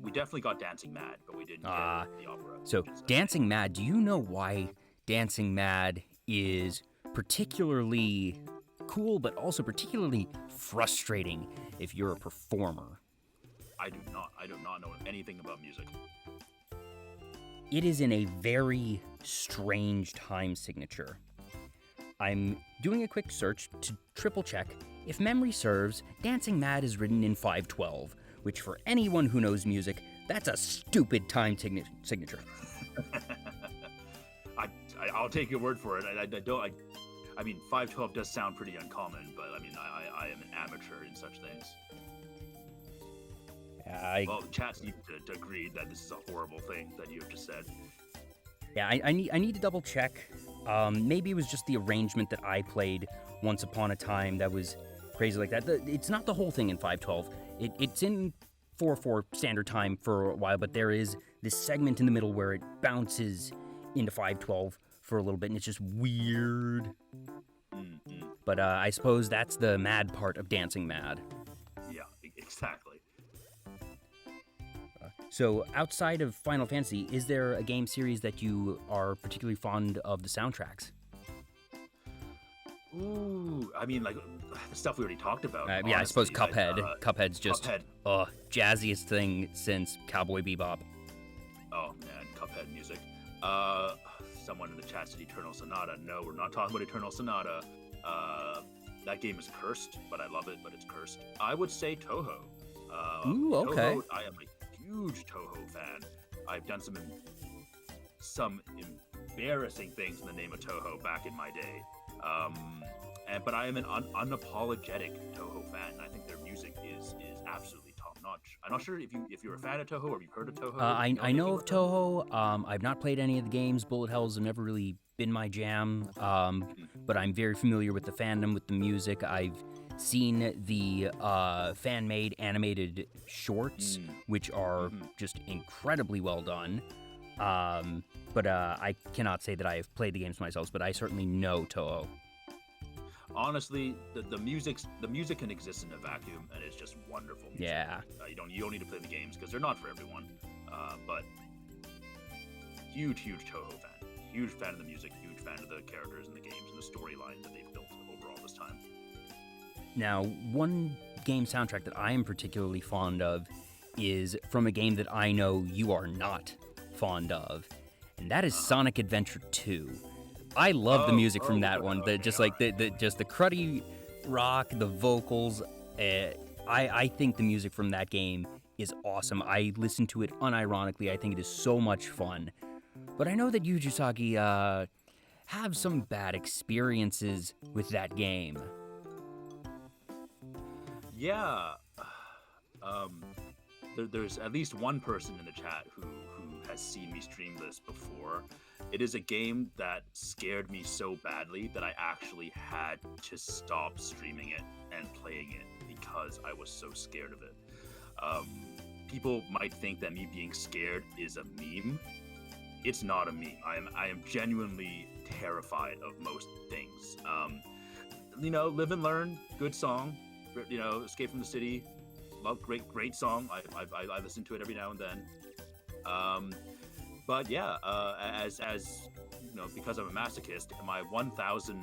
We definitely got Dancing Mad, but we didn't get the opera. So, Dancing Mad, do you know why Dancing Mad is particularly cool, but also particularly frustrating if you're a performer? I do not know anything about music. It is in a very strange time signature. I'm doing a quick search to triple check. If memory serves, Dancing Mad is written in 5/12, which for anyone who knows music, that's a stupid time signature. I'll take your word for it. I mean, 5/12 does sound pretty uncommon, but I mean, I am an amateur in such things. Well, the chat needs to agree that this is a horrible thing that you have just said. Yeah, I need to double check. Maybe it was just the arrangement that I played once upon a time that was crazy like that. It's not the whole thing in 5/12. It's in 4/4 standard time for a while, but there is this segment in the middle where it bounces into 5/12 for a little bit, and it's just weird. Mm-hmm. But I suppose that's the mad part of Dancing Mad. Yeah, exactly. So outside of Final Fantasy, is there a game series that you are particularly fond of the soundtracks? Ooh, I mean, like the stuff we already talked about. Yeah, I suppose honestly. Cuphead. Cuphead's just jazziest thing since Cowboy Bebop. Oh man, Cuphead music. Someone in the chat said Eternal Sonata. No, we're not talking about Eternal Sonata. That game is cursed, but I love it, but it's cursed. I would say Toho. Ooh, okay. Toho, I am a huge Toho fan. I've done some embarrassing things in the name of Toho back in my day. But I am an unapologetic Toho fan. I think their music is absolutely top notch. I'm not sure if you're a fan of Toho or if you've heard of Toho. I know of Toho. I've not played any of the games. Bullet Hells have never really been my jam. But I'm very familiar with the fandom, with the music. I've seen the fan-made animated shorts, which are just incredibly well done. But I cannot say that I have played the games myself, but I certainly know Toho. Honestly, the music can exist in a vacuum, and it's just wonderful music. Yeah. You don't need to play the games because they're not for everyone. But huge Toho fan, huge fan of the music, huge fan of the characters and the games and the storyline that they've built over all this time. Now, one game soundtrack that I am particularly fond of is from a game that I know you are not fond of, and that is Sonic Adventure 2. I love the music from that one. The cruddy rock, the vocals. I think the music from that game is awesome. I listen to it unironically. I think it is so much fun. But I know that you, Jusagi, have some bad experiences with that game. Yeah. There's at least one person in the chat who has seen me stream this before. It is a game that scared me so badly that I actually had to stop streaming it and playing it because I was so scared of it. People might think that me being scared is a meme. It's not a meme. I am genuinely terrified of most things. Live and Learn, good song. Escape from the City, love, great song. I listen to it every now and then. But yeah, as you know, because I'm a masochist, my 1,000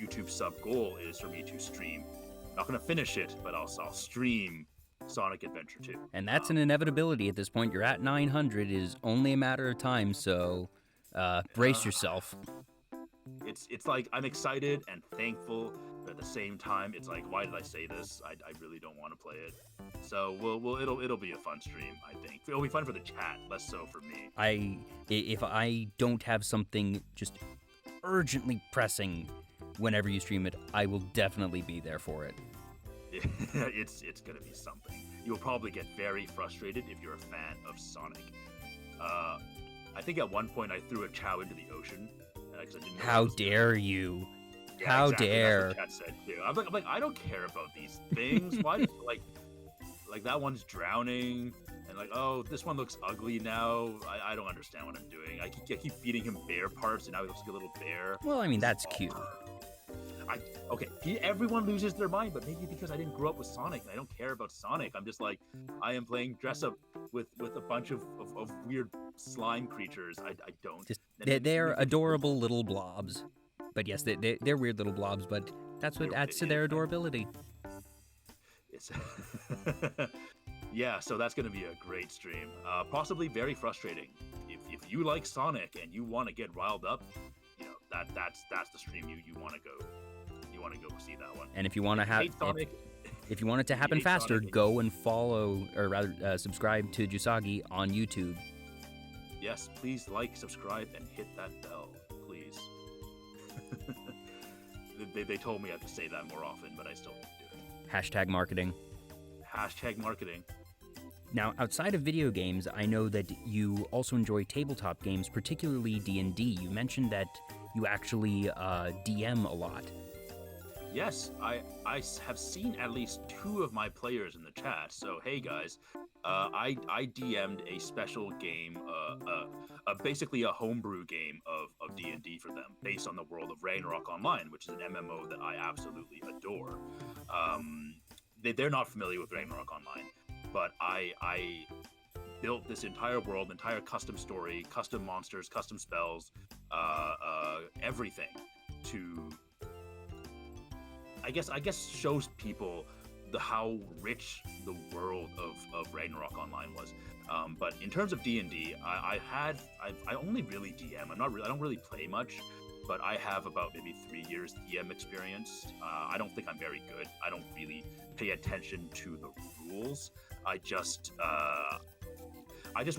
YouTube sub goal is for me to stream. I'm not gonna finish it, but I'll stream Sonic Adventure 2. And that's an inevitability at this point. You're at 900. It is only a matter of time. So brace yourself. It's like I'm excited and thankful, but at the same time, it's like, why did I say this? I really don't want to play it. So it'll be a fun stream. I think it'll be fun for the chat, less so for me. If I don't have something just urgently pressing whenever you stream it, I will definitely be there for it. It's gonna be something. You'll probably get very frustrated if you're a fan of Sonic. I think at one point I threw a Chow into the ocean. How dare you? Yeah, How exactly. dare? That's what Chat said too. I'm like, I don't care about these things. Why? like that one's drowning, and like, oh, this one looks ugly now. I don't understand what I'm doing. I keep feeding him bear parts, and now he looks like a little bear. Well, I mean, that's cute. Everyone loses their mind, but maybe because I didn't grow up with Sonic and I don't care about Sonic. I'm just like, I am playing dress up with a bunch of weird slime creatures. I don't. They're adorable little blobs. But yes, they're weird little blobs, but that's what adds to their adorability. It's yeah, so that's going to be a great stream. Possibly very frustrating. If you like Sonic and you want to get riled up, you know, that's the stream you want to go. You want to go see that one. And if you want to have if you want it to happen faster, go and follow, or rather subscribe to Jusagi on YouTube. Yes, please like, subscribe, and hit that bell, please. They told me I have to say that more often, but I still do it. Hashtag marketing. Hashtag marketing. Now, outside of video games, I know that you also enjoy tabletop games, particularly D&D. You mentioned that you actually DM a lot. Yes, I have seen at least 2 of my players in the chat. So hey guys, I DM'd a special game, basically a homebrew game of D&D for them, based on the world of Ragnarok Online, which is an MMO that I absolutely adore. They're not familiar with Ragnarok Online, but I built this entire world, entire custom story, custom monsters, custom spells, everything to, I guess shows people how rich the world of Ragnarok Online was. But in terms of D&D, I only really DM. I don't really play much, but I have about maybe 3 years DM experience. I don't think I'm very good. I don't really pay attention to the rules. I just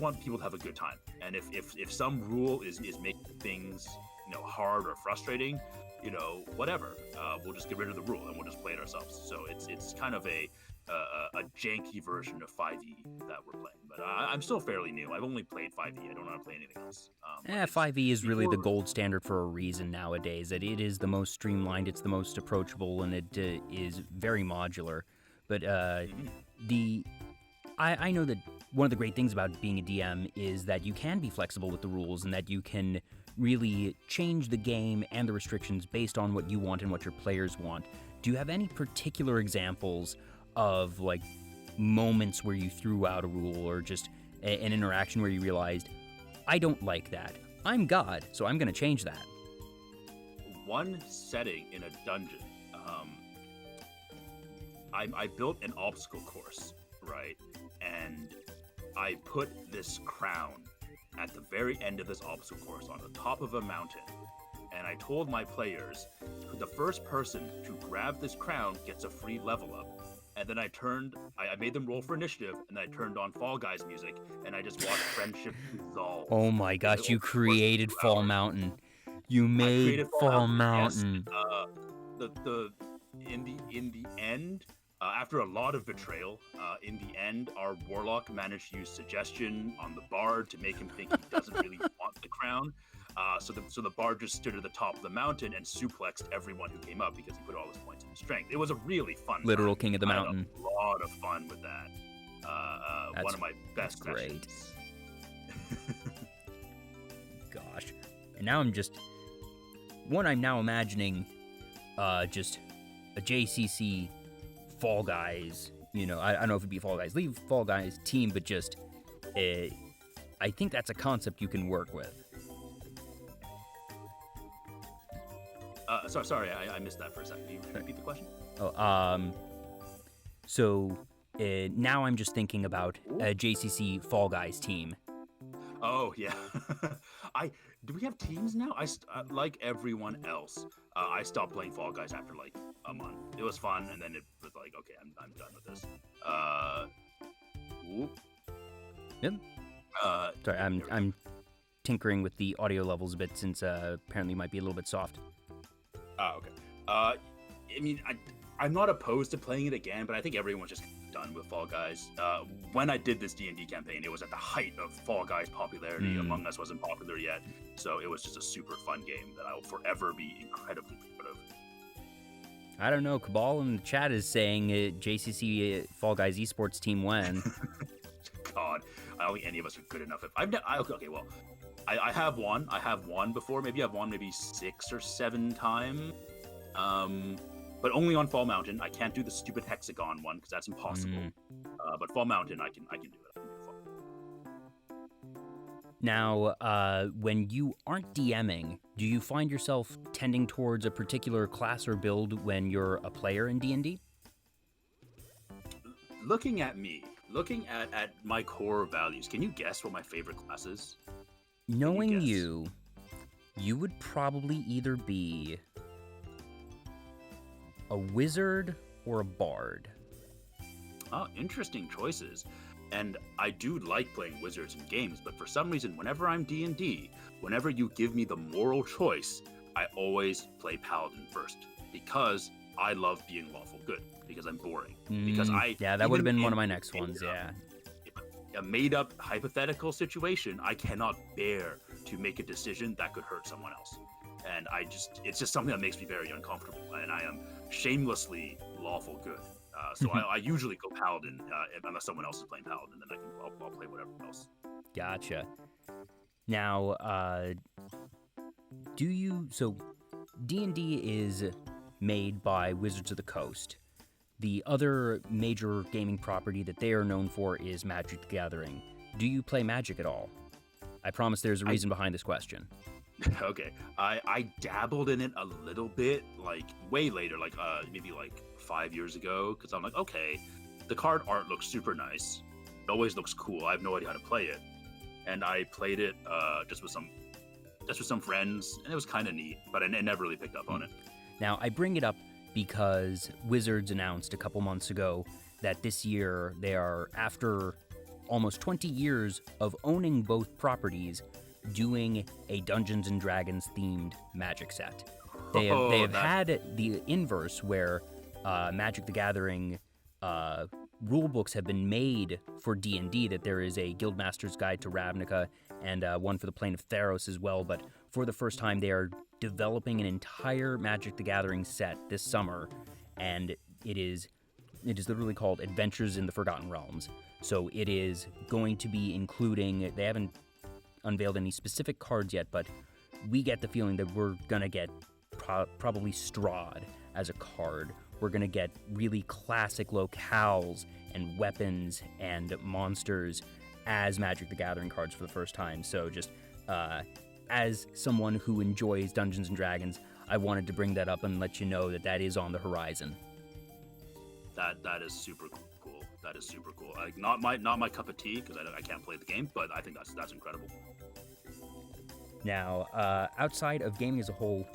want people to have a good time. And if some rule is making things, hard or frustrating, whatever, we'll just get rid of the rule and we'll just play it ourselves. So it's kind of a janky version of 5e that we're playing. But I'm still fairly new. I've only played 5e. I don't know how to play anything else. 5e is really the gold standard for a reason nowadays. That it is the most streamlined, it's the most approachable, and it is very modular. But I know that one of the great things about being a DM is that you can be flexible with the rules and that you can really change the game and the restrictions based on what you want and what your players want. Do you have any particular examples of moments where you threw out a rule or just an interaction where you realized, I don't like that. I'm God, so I'm going to change that? One setting in a dungeon, I built an obstacle course, right? And I put this crown at the very end of this obstacle course on the top of a mountain. And I told my players, the first person to grab this crown gets a free level up. And then I made them roll for initiative, and I turned on Fall Guys music, and I just watched friendship dissolve. Oh my gosh, you created Fall Mountain. You made Fall Mountain. Yes. In the end, after a lot of betrayal, in the end, our warlock managed to use suggestion on the bard to make him think he doesn't really want the crown. So the bard just stood at the top of the mountain and suplexed everyone who came up because he put all his points in strength. It was a really fun literal time. king of the mountain. I had a lot of fun with that. One of my best great sessions. Gosh. And now I'm now imagining just a JCC Fall Guys, I don't know if it'd be Fall Guys Leave, Fall Guys team, but just, I think that's a concept you can work with. Sorry, I missed that for a second. Can you repeat the question? So now I'm just thinking about a JCC Fall Guys team. Oh, yeah. Do we have teams now? Like everyone else, I stopped playing Fall Guys after a month. It was fun, and then it was like, okay, I'm done with this. Yep. Sorry, I'm tinkering with the audio levels a bit since apparently it might be a little bit soft. Okay. I'm not opposed to playing it again, but I think everyone's just done with Fall Guys. When I did this D&D campaign, it was at the height of Fall Guys popularity. Among Us wasn't popular yet, so it was just a super fun game that I will forever be incredibly proud of. I don't know. Cabal in the chat is saying JCC Fall Guys esports team when. God, I don't think any of us are good enough. I have won. I have won before. Maybe I've won 6 or 7 times. But only on Fall Mountain. I can't do the stupid hexagon one because that's impossible. But Fall Mountain, I can do it. Now, when you aren't DMing, do you find yourself tending towards a particular class or build when you're a player in D&D? Looking at my core values, can you guess what my favorite class is? Knowing you would probably either be a wizard or a bard. Oh, interesting choices. And I do like playing wizards in games, but for some reason, whenever I'm D&D, whenever you give me the moral choice, I always play paladin first because I love being lawful good, because I'm boring. That would have been one of my next ones, yeah. A made-up hypothetical situation, I cannot bear to make a decision that could hurt someone else. And it's just something that makes me very uncomfortable, and I am shamelessly lawful good. So I usually go Paladin unless someone else is playing Paladin, then I'll play whatever else. Gotcha. Now, so D&D is made by Wizards of the Coast. The other major gaming property that they are known for is Magic the Gathering. Do you play Magic at all? I promise there's a reason behind this question. Okay. I dabbled in it a little bit, like way later, like maybe like 5 years ago, because I'm like, okay, the card art looks super nice. It always looks cool. I have no idea how to play it. And I played it just with some friends, and it was kind of neat, but I never really picked up on it. Now, I bring it up because Wizards announced a couple months ago that this year they are, after almost 20 years of owning both properties, doing a Dungeons and Dragons themed Magic set. They have had the inverse where Magic the Gathering rule books have been made for D&D, that there is a Guildmaster's Guide to Ravnica and one for the Plane of Theros as well, but for the first time they are developing an entire Magic the Gathering set this summer, and it is literally called Adventures in the Forgotten Realms. So it is going to be including, they haven't unveiled any specific cards yet, but we get the feeling that we're going to get probably Strahd as a card. We're going to get really classic locales and weapons and monsters as Magic the Gathering cards for the first time. So just as someone who enjoys Dungeons & Dragons, I wanted to bring that up and let you know that that is on the horizon. That is super cool. That is super cool. Like, not my cup of tea, because I can't play the game, but I think that's incredible. Now, outside of gaming as a whole,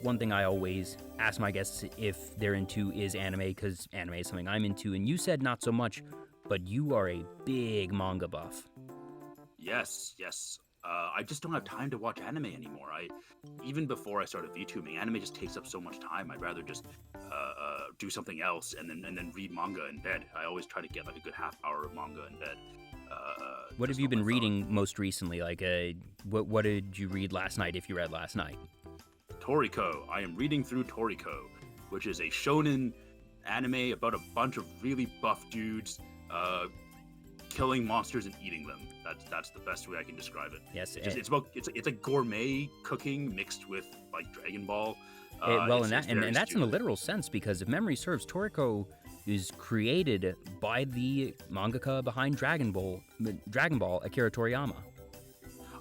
one thing I always ask my guests if they're into is anime, because anime is something I'm into, and you said not so much, but you are a big manga buff. Yes. I just don't have time to watch anime anymore. Even before I started VTubing, anime just takes up so much time. I'd rather just do something else and then read manga in bed. I always try to get like a good half hour of manga in bed. What have you been reading most recently? Like, what did you read last night, if you read last night? Toriko. I am reading through Toriko, which is a shonen anime about a bunch of really buff dudes killing monsters and eating them. That's the best way I can describe it. Yes, it's a gourmet cooking mixed with like Dragon Ball. And that's in a literal sense, because if memory serves, Toriko is created by the mangaka behind Dragon Ball, Akira Toriyama.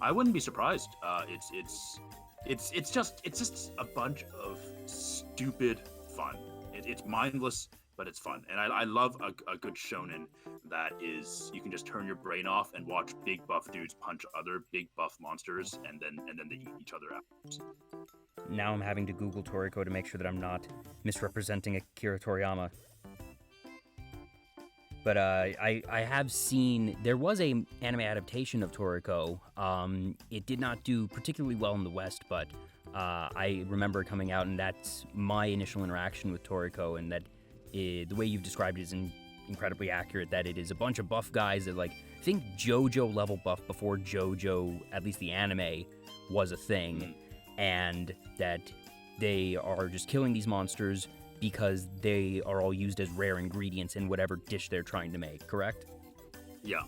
I wouldn't be surprised. It's just a bunch of stupid fun. It's mindless, but it's fun, and I love a good shonen that is, you can just turn your brain off and watch big buff dudes punch other big buff monsters, and then they eat each other out. Now I'm having to Google Toriko to make sure that I'm not misrepresenting Akira Toriyama. But I have seen, there was a anime adaptation of Toriko. It did not do particularly well in the West, but I remember coming out, and that's my initial interaction with Toriko, and that the way you've described it is incredibly accurate, that it is a bunch of buff guys that, like, think JoJo level buff before JoJo, at least the anime, was a thing, and that they are just killing these monsters because they are all used as rare ingredients in whatever dish they're trying to make, correct? Yeah,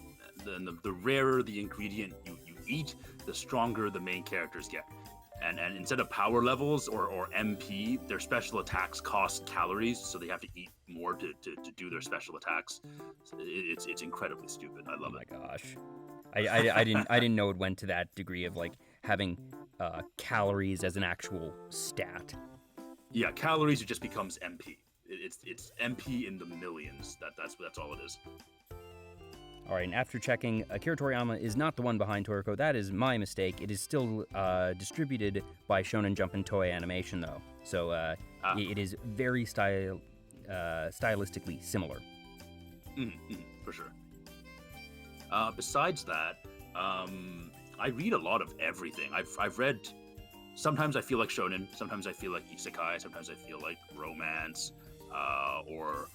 the rarer the ingredient you eat, the stronger the main characters get. And instead of power levels or MP, their special attacks cost calories, so they have to eat more to do their special attacks. So it's incredibly stupid. I love it. Oh my gosh, I didn't know it went to that degree of like having calories as an actual stat. Yeah, calories, it just becomes MP. It's MP in the millions. That's all it is. All right, and after checking, Akira Toriyama is not the one behind Toriko. That is my mistake. It is still distributed by Shonen Jump and Toei Animation, though. So it is very stylistically similar. For sure. Besides that, I read a lot of everything. I've read... Sometimes I feel like shonen, sometimes I feel like isekai, sometimes I feel like romance, or...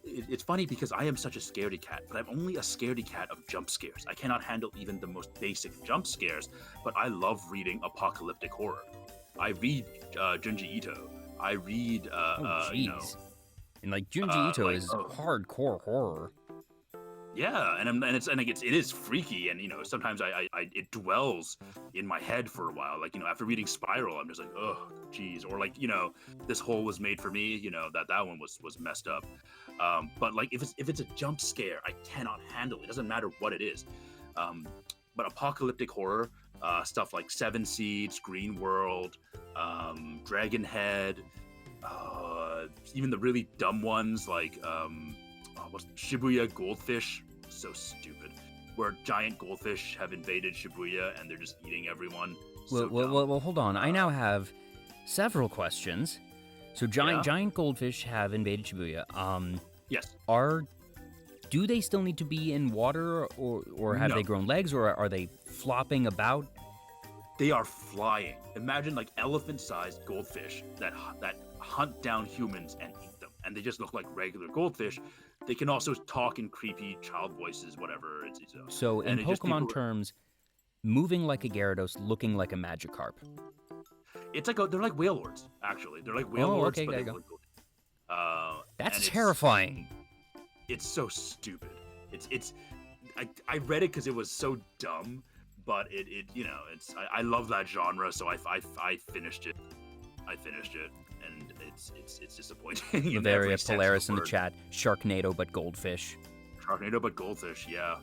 It's funny because I am such a scaredy cat, but I'm only a scaredy cat of jump scares. I cannot handle even the most basic jump scares, but I love reading apocalyptic horror. I read Junji Ito. I read, And like Junji Ito like, is oh. hardcore horror. Yeah, and it is freaky, and sometimes it dwells in my head for a while. Like after reading Spiral, I'm just like, oh, geez, or like This Hole Was Made for Me. That one was messed up. But like if it's a jump scare, I cannot handle it. It doesn't matter what it is. But apocalyptic horror, stuff like Seven Seeds, Green World, Dragon Head, even the really dumb ones like what's Shibuya Goldfish. So stupid. Where giant goldfish have invaded Shibuya and they're just eating everyone. Well, hold on. I now have several questions. So giant goldfish have invaded Shibuya. Yes. Do they still need to be in water, or have they grown legs, or are they flopping about? They are flying. Imagine like elephant-sized goldfish that hunt down humans and eat them, and they just look like regular goldfish. They can also talk in creepy child voices, whatever. So in Pokemon terms, moving like a Gyarados, looking like a Magikarp. It's like they're like whale lords, actually. They're like whale lords, okay, but there they you look go. That's terrifying. It's so stupid. I read it because it was so dumb, but I love that genre, so I finished it. And it's disappointing. Bavaria Polaris in the chat. Sharknado but goldfish. Sharknado but goldfish, yeah.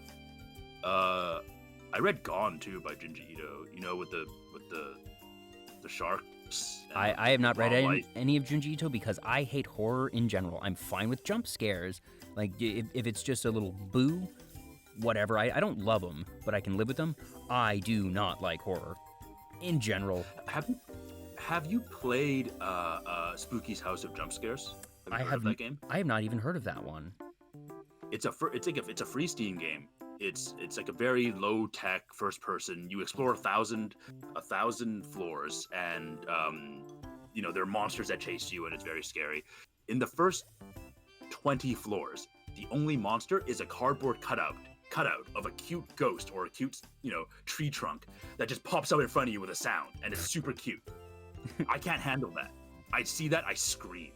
I read Gone too by Junji Ito. With the sharks. I have not read any of Junji Ito because I hate horror in general. I'm fine with jump scares. Like if it's just a little boo, whatever. I don't love them, but I can live with them. I do not like horror in general. Have you played Spooky's House of Jump Scares? Have you heard of that game? I have not even heard of that one. It's a free Steam game. It's like a very low tech first person. You explore 1,000 floors, and there are monsters that chase you, and it's very scary. In the first 20 floors, the only monster is a cardboard cutout of a cute ghost or a cute tree trunk that just pops up in front of you with a sound, and it's super cute. I can't handle that. I see that, I scream,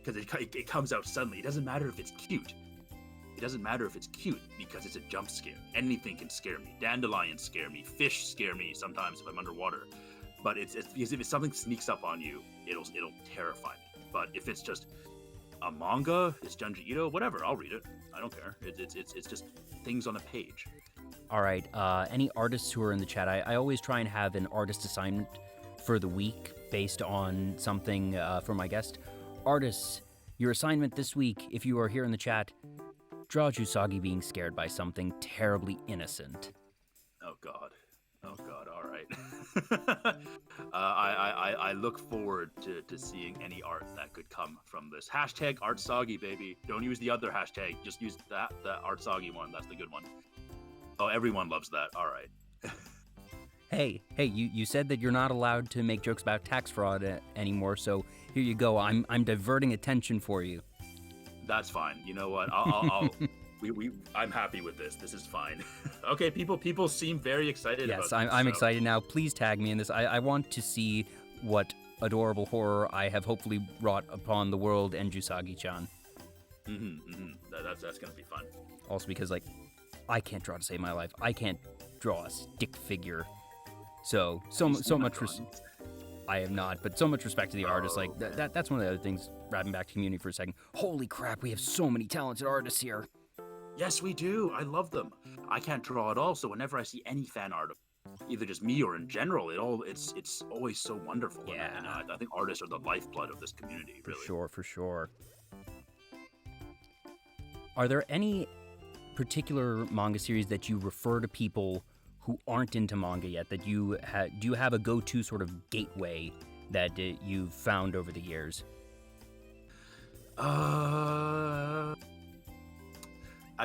because it comes out suddenly. It doesn't matter if it's cute. It doesn't matter if it's cute because it's a jump scare. Anything can scare me. Dandelions scare me. Fish scare me sometimes if I'm underwater. But it's because if something sneaks up on you, it'll terrify me. But if it's just a manga, it's Junji Ito, whatever, I'll read it. I don't care. It's just things on a page. All right. Any artists who are in the chat, I always try and have an artist assignment for the week based on something for my guest. Artists, your assignment this week, if you are here in the chat, draw Jusagi being scared by something terribly innocent. Oh God, all right. I look forward to seeing any art that could come from this. Hashtag ArtSoggy, baby. Don't use the other hashtag. Just use the ArtSoggy one. That's the good one. Oh, everyone loves that. All right. Hey, you said that you're not allowed to make jokes about tax fraud anymore, so here you go. I'm diverting attention for you. That's fine. You know what? I'm happy with this. This is fine. Okay, people seem very excited about this. Yes, I'm excited now. Please tag me in this. I want to see what adorable horror I have hopefully wrought upon the world and Jusagi-Chan. That's gonna be fun. Also because, I can't draw to save my life. I can't draw a stick figure. So much I have not, but so much respect to the artists. That's one of the other things, wrapping back to community for a second. Holy crap, we have so many talented artists here. Yes, we do. I love them. I can't draw at all, so whenever I see any fan art of either just me or in general, it's always so wonderful. Yeah. And I think artists are the lifeblood of this community, really. For sure. Are there any particular manga series that you refer to people who aren't into manga yet, that do you have a go-to sort of gateway that you've found over the years? I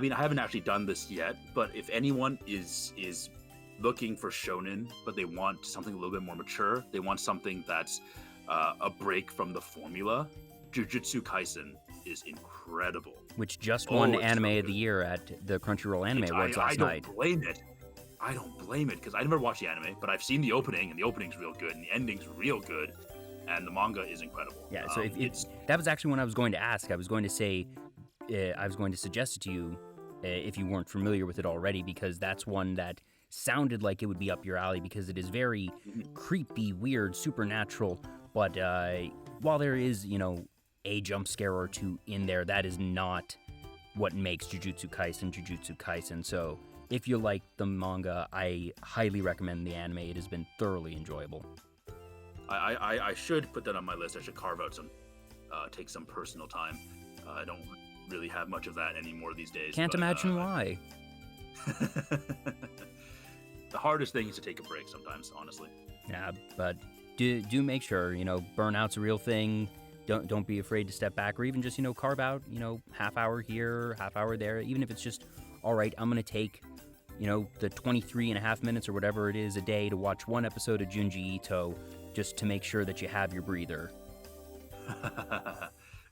mean, I haven't actually done this yet, but if anyone is looking for shonen, but they want something a little bit more mature, they want something that's a break from the formula, Jujutsu Kaisen is incredible. Which just won Anime of the Year at the Crunchyroll Anime Awards last night. I don't blame it, because I never watched the anime, but I've seen the opening, and the opening's real good, and the ending's real good. and the manga is incredible. Yeah, so if that was actually what I was going to ask. I was going to say, I was going to suggest it to you if you weren't familiar with it already, because that's one that sounded like it would be up your alley, because it is very creepy, weird, supernatural. But while there is, a jump scare or two in there, that is not what makes Jujutsu Kaisen. So if you like the manga, I highly recommend the anime. It has been thoroughly enjoyable. I should put that on my list. I should carve out take some personal time. I don't really have much of that anymore these days. Can't imagine why. The hardest thing is to take a break sometimes, honestly. Yeah, but do make sure, burnout's a real thing. Don't be afraid to step back, or even just, carve out, half hour here, half hour there, even if it's just, all right, I'm going to take, the 23 and a half minutes or whatever it is a day to watch one episode of Junji Ito, just to make sure that you have your breather.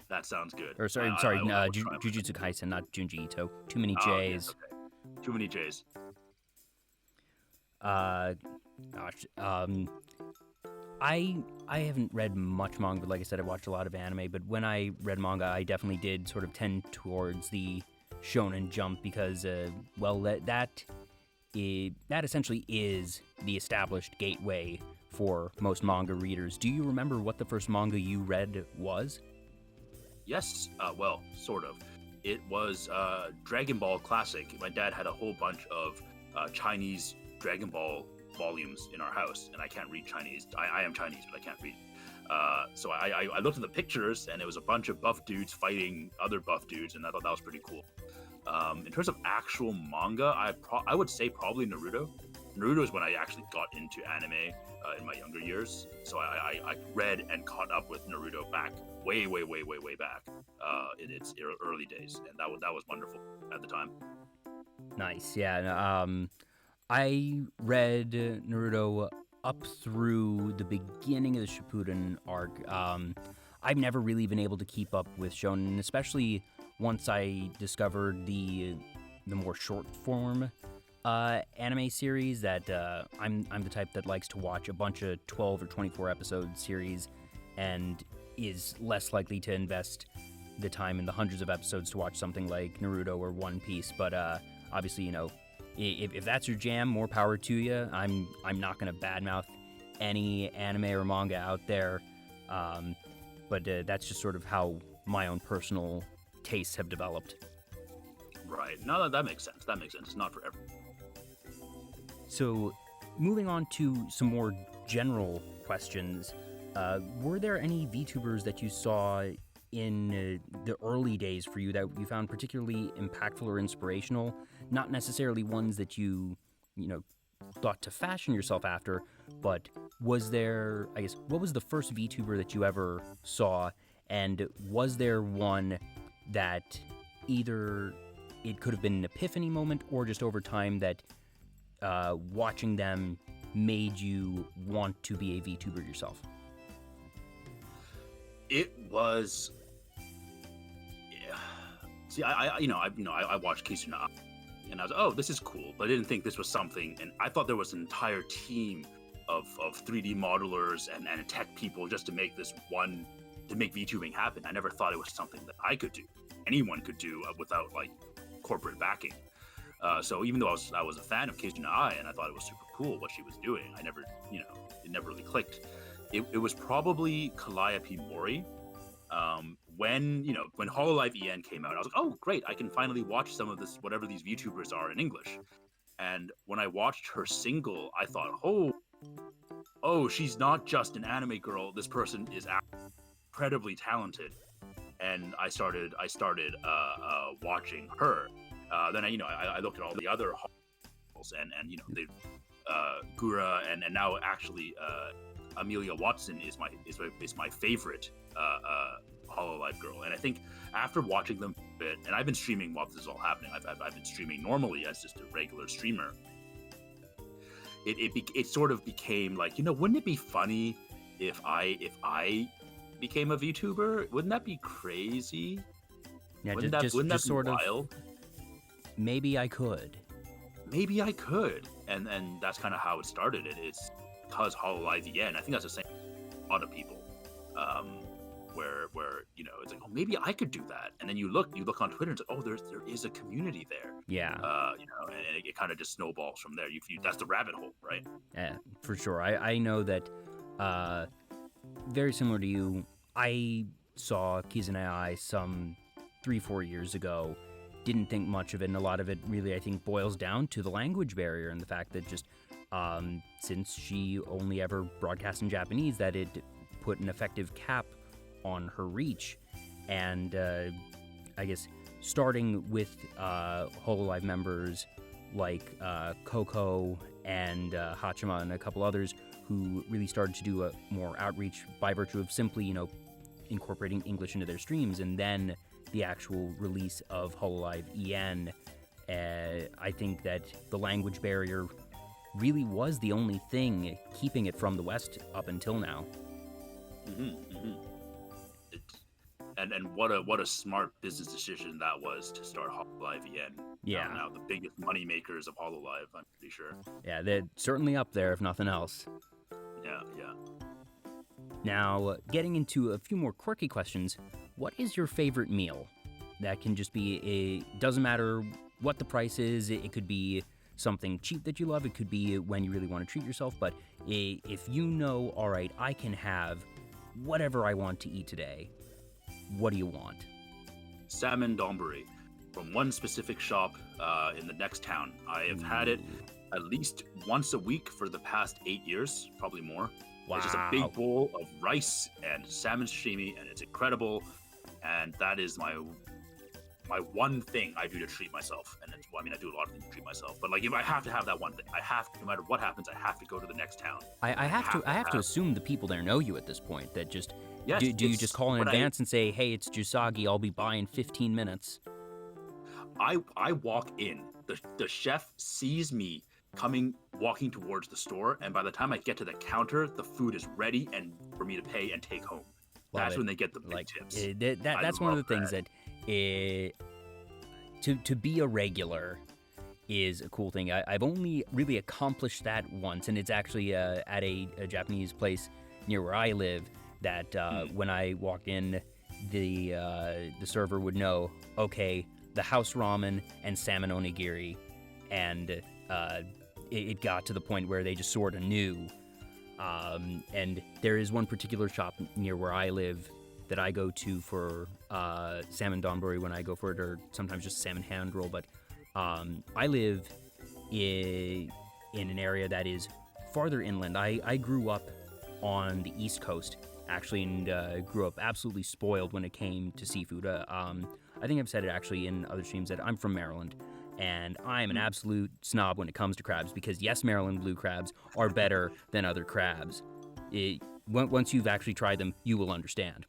That sounds good. Or sorry, Jujutsu Kaisen, not Junji Ito. Too many J's. Yes, okay. Too many J's. I haven't read much manga. Like I said, I watched a lot of anime, but when I read manga, I definitely did sort of tend towards the Shonen Jump, because, that essentially is the established gateway for most manga readers. Do you remember what the first manga you read was? Yes, sort of. It was Dragon Ball Classic. My dad had a whole bunch of Chinese Dragon Ball volumes in our house, and I can't read Chinese. I am Chinese, but I can't read. So I looked at the pictures, and it was a bunch of buff dudes fighting other buff dudes, and I thought that was pretty cool. In terms of actual manga, I would say probably Naruto. Naruto is when I actually got into anime in my younger years. So I read and caught up with Naruto back way back in its early days, and that was wonderful at the time. Nice, yeah. I read Naruto up through the beginning of the Shippuden arc. I've never really been able to keep up with shonen, especially once I discovered the more short form anime series. That I'm the type that likes to watch a bunch of 12 or 24 episode series, and is less likely to invest the time in the hundreds of episodes to watch something like Naruto or One Piece. But obviously, if that's your jam, more power to you. I'm not going to badmouth any anime or manga out there, but that's just sort of how my own personal tastes have developed. Right. No, that makes sense. It's not for everyone. So, moving on to some more general questions, were there any VTubers that you saw in the early days for you that you found particularly impactful or inspirational? Not necessarily ones that you thought to fashion yourself after, but was there, what was the first VTuber that you ever saw, and was there one that either it could have been an epiphany moment or just over time that watching them made you want to be a VTuber yourself? It was, see, I watched Kizuna, and I was, oh, this is cool, but I didn't think this was something, and I thought there was an entire team of 3D modelers and tech people just to make VTubing happen. I never thought it was something that I could do, anyone could do without corporate backing. So even though I was a fan of Kizuna and I thought it was super cool what she was doing, it never really clicked. It was probably Calliope Mori. When Hololive EN came out, I was like, oh great, I can finally watch some of this, whatever these VTubers are in English. And when I watched her single, I thought, oh, she's not just an anime girl. This person is incredibly talented. And I started watching her. Then I looked at all the other and the Gura and now actually Amelia Watson is my favorite Hololive girl. And I think after watching them a bit, and I've been streaming while this is all happening, I've been streaming normally as just a regular streamer. It sort of became like, wouldn't it be funny if I became a VTuber? Wouldn't that be crazy? Yeah, wouldn't that be sort wild? Of, maybe I could. And that's kind of how it started. It's because Hololive EN. I think that's the same for a lot of people. where it's like, oh, maybe I could do that, and then you look on Twitter and it's like, oh, there is a community there. Yeah. And it kind of just snowballs from there. That's the rabbit hole, right? Yeah, for sure. I know that, very similar to you, I saw Kizune some 3-4 years ago, didn't think much of it, and a lot of it really, I think, boils down to the language barrier and the fact that just, since she only ever broadcast in Japanese, that it put an effective cap on her reach. And I guess starting with Hololive members like Coco and Hachima and a couple others who really started to do a more outreach by virtue of simply, incorporating English into their streams, and then the actual release of Hololive EN, I think that the language barrier really was the only thing keeping it from the West up until now. And what a smart business decision that was to start Hololive EN. Yeah. Now the biggest money makers of Hololive, I'm pretty sure. Yeah, they're certainly up there, if nothing else. Yeah. Now, getting into a few more quirky questions, what is your favorite meal? That can just be doesn't matter what the price is, it could be something cheap that you love, it could be when you really want to treat yourself, but if all right, I can have whatever I want to eat today, what do you want? Salmon donburi from one specific shop in the next town. I have had it at least once a week for the past 8 years, probably more. Wow. It's just a big bowl of rice and salmon sashimi, and it's incredible. And that is my one thing I do to treat myself. And I do a lot of things to treat myself, but like if I have to have that one thing, I have to, no matter what happens, I have to go to the next town. I have to assume the people there know you at this point. That just yes, do you just call in advance and say, hey, it's Jusagi, I'll be by in 15 minutes? I walk in, the chef sees me walking towards the store, and by the time I get to the counter, the food is ready and for me to pay and take home. That's when they get the big tips. That's one of the things that to be a regular is a cool thing. I've only really accomplished that once, and it's actually at a Japanese place near where I live that when I walked in, the server would know, okay, the house ramen and salmon onigiri, and it got to the point where they just sort of knew. And there is one particular shop near where I live that I go to for salmon donburi when I go for it, or sometimes just salmon hand roll. But I live in an area that is farther inland. I grew up on the East Coast, actually, and grew up absolutely spoiled when it came to seafood. I think I've said it actually in other streams that I'm from Maryland, and I am an absolute snob when it comes to crabs, because yes, Maryland blue crabs are better than other crabs. Once you've actually tried them, you will understand.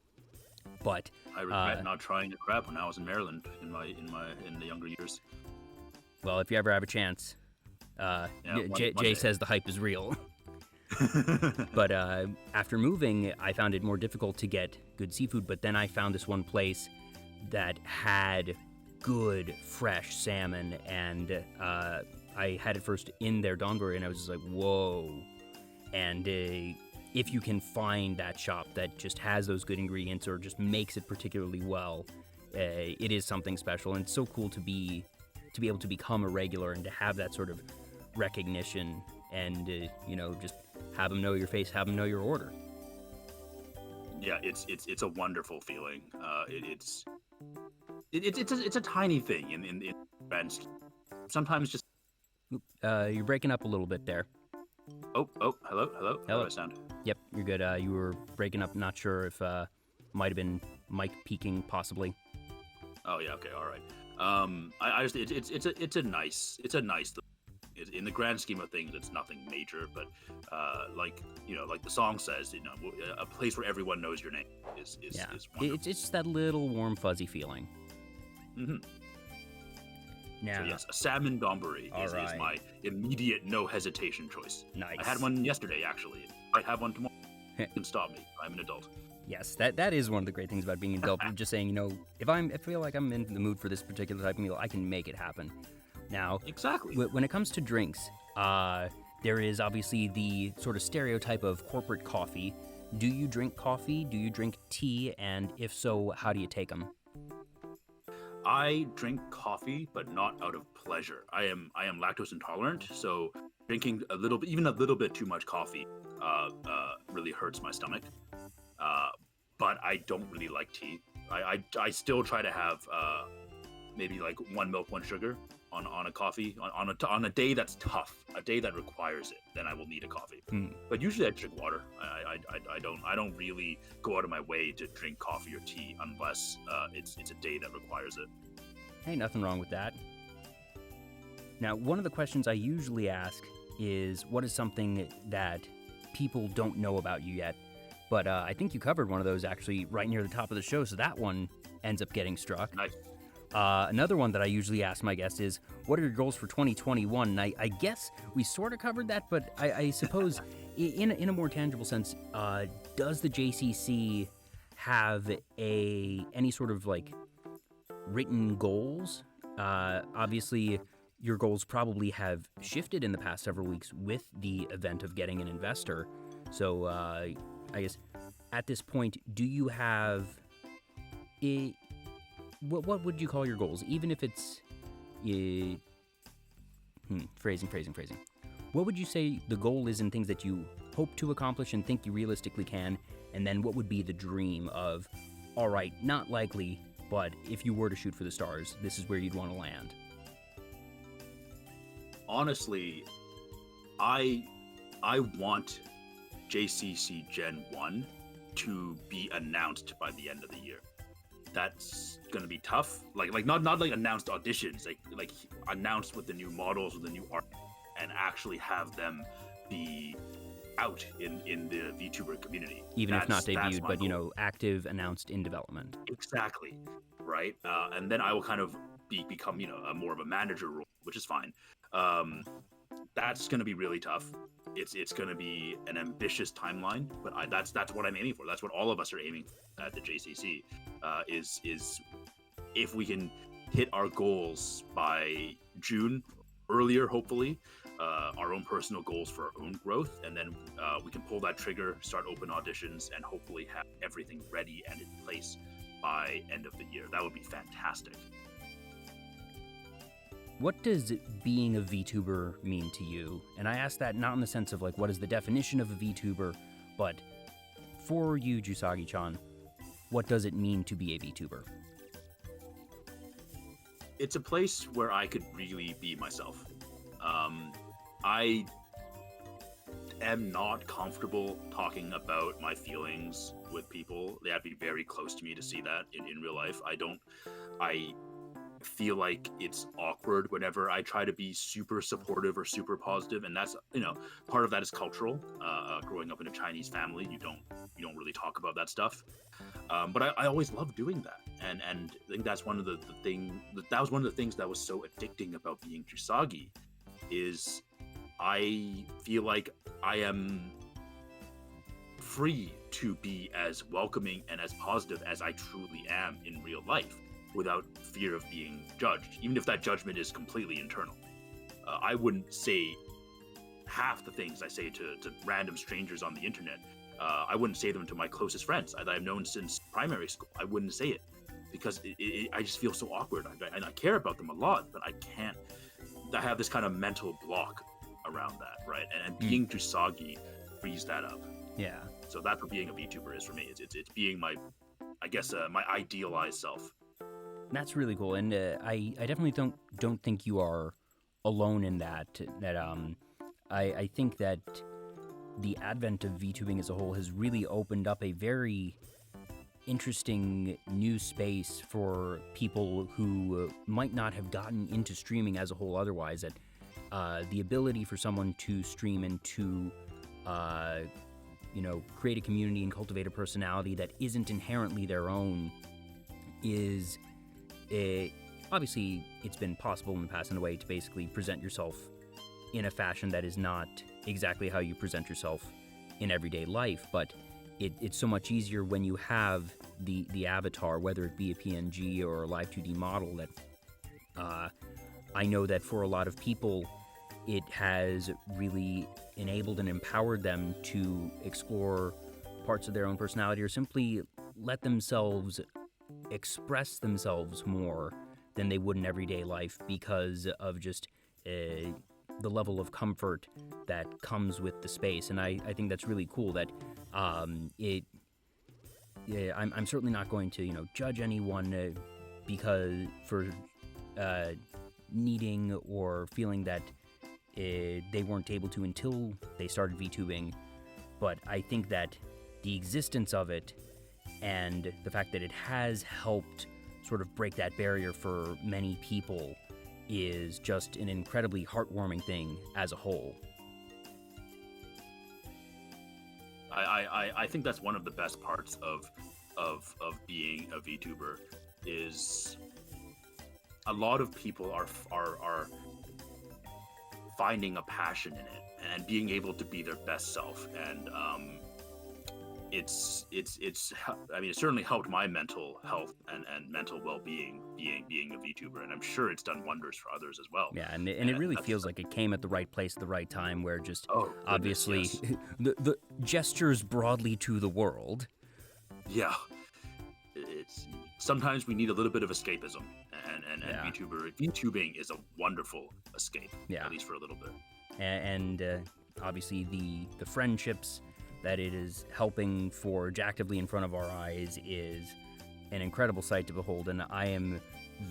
But I regret not trying a crab when I was in Maryland in the younger years. Well, if you ever have a chance, Jay says the hype is real. But after moving, I found it more difficult to get good seafood. But then I found this one place that had good fresh salmon, and I had it first in their donburi, and I was just like, whoa. And if you can find that shop that just has those good ingredients or just makes it particularly well, it is something special. And it's so cool to be able to become a regular and to have that sort of recognition, and just have them know your face, have them know your order. Yeah, it's a wonderful feeling. It's a tiny thing in events. Sometimes just. You're breaking up a little bit there. Oh, hello. How do I sound? Yep, you're good. You were breaking up. Not sure if might have been mic peaking, possibly. Oh yeah, okay, all right. It's a nice. In the grand scheme of things, it's nothing major, but like the song says, a place where everyone knows your name is wonderful. It's just that little warm fuzzy feeling. Mm-hmm. Now, so yes, a salmon donburi is my immediate, no hesitation choice. Nice. I had one yesterday, actually. I might have one tomorrow. You can stop me. I'm an adult. Yes, that is one of the great things about being an adult. Just saying, if I feel like I'm in the mood for this particular type of meal, I can make it happen. Now, exactly. When it comes to drinks, there is obviously the sort of stereotype of corporate coffee. do you drink coffee? Do you drink tea? And if so, how do you take them? I drink coffee, but not out of pleasure. I am lactose intolerant, so drinking even a little bit too much coffee, really hurts my stomach. But I don't really like tea. I still try to have maybe like 1 milk, 1 sugar on a coffee on a day that's tough, a day that requires it. Then I will need a coffee. But usually I drink water. I don't really go out of my way to drink coffee or tea unless it's a day that requires it. Hey, nothing wrong with that. Now, one of the questions I usually ask is, what is something that people don't know about you yet? But I think you covered one of those actually right near the top of the show, so that one ends up getting struck. Nice. Another one that I usually ask my guests is, what are your goals for 2021? And I guess we sort of covered that, but I suppose in a more tangible sense, does the JCC have any sort of like written goals? Obviously, your goals probably have shifted in the past several weeks with the event of getting an investor. So I guess at this point, do you have what would you call your goals? Even if it's phrasing. What would you say the goal is in things that you hope to accomplish and think you realistically can? And then what would be the dream of, all right, not likely, but if you were to shoot for the stars, this is where you'd want to land? Honestly, I want JCC Gen 1 to be announced by the end of the year. That's gonna be tough. Like not like announced auditions, like announced with the new models, with the new art, and actually have them be out in the VTuber community. Even if not debuted, but goal. Active, announced, in development. Exactly, right? And then I will kind of become a more of a manager role, which is fine. That's gonna be really tough. It's gonna be an ambitious timeline, but that's what I'm aiming for. That's what all of us are aiming for at the JCC. Is if we can hit our goals by June, earlier hopefully, our own personal goals for our own growth, and then we can pull that trigger, start open auditions, and hopefully have everything ready and in place by end of the year. That would be fantastic. What does being a VTuber mean to you? And I ask that not in the sense of like, what is the definition of a VTuber, but for you, Jusagi-Chan, what does it mean to be a VTuber? It's a place where I could really be myself. I am not comfortable talking about my feelings with people. They have to be very close to me to see that in real life. I feel like it's awkward whenever I try to be super supportive or super positive, and that's part of that is cultural. Growing up in a Chinese family, you don't really talk about that stuff. But I always loved doing that, and I think that's one of the things that was so addicting about being Jusagi, is I feel like I am free to be as welcoming and as positive as I truly am in real life, without fear of being judged, even if that judgment is completely internal. I wouldn't say half the things I say to random strangers on the internet. I wouldn't say them to my closest friends that I've known since primary school. I wouldn't say it because I just feel so awkward. And I care about them a lot, but I can't. I have this kind of mental block around that, right? And being Jusagi frees that up. Yeah. So that's what being a VTuber is for me. It's being my idealized self. That's really cool, and I definitely don't think you are alone in that. I think that the advent of VTubing as a whole has really opened up a very interesting new space for people who might not have gotten into streaming as a whole otherwise. That the ability for someone to stream and to create a community and cultivate a personality that isn't inherently their own is obviously it's been possible in the past in a way to basically present yourself in a fashion that is not exactly how you present yourself in everyday life, but it's so much easier when you have the avatar, whether it be a PNG or a live 2D model, that I know that for a lot of people it has really enabled and empowered them to explore parts of their own personality, or simply let themselves express themselves more than they would in everyday life because of just the level of comfort that comes with the space. And I think that's really cool that I'm certainly not going to, judge anyone because for needing or feeling that they weren't able to until they started VTubing. But I think that the existence of it and the fact that it has helped sort of break that barrier for many people is just an incredibly heartwarming thing as a whole. I think that's one of the best parts of being a VTuber is a lot of people are finding a passion in it and being able to be their best self. And it's I mean, it certainly helped my mental health and mental well-being being a VTuber, and I'm sure it's done wonders for others as well. Yeah, and it really feels like it came at the right place at the right time, where just obviously yes. the gestures broadly to the world. Yeah, it's sometimes we need a little bit of escapism, and Yeah. VTubing is a wonderful escape, Yeah. at least for a little bit. And obviously the friendships that it is helping forge actively in front of our eyes is an incredible sight to behold, and I am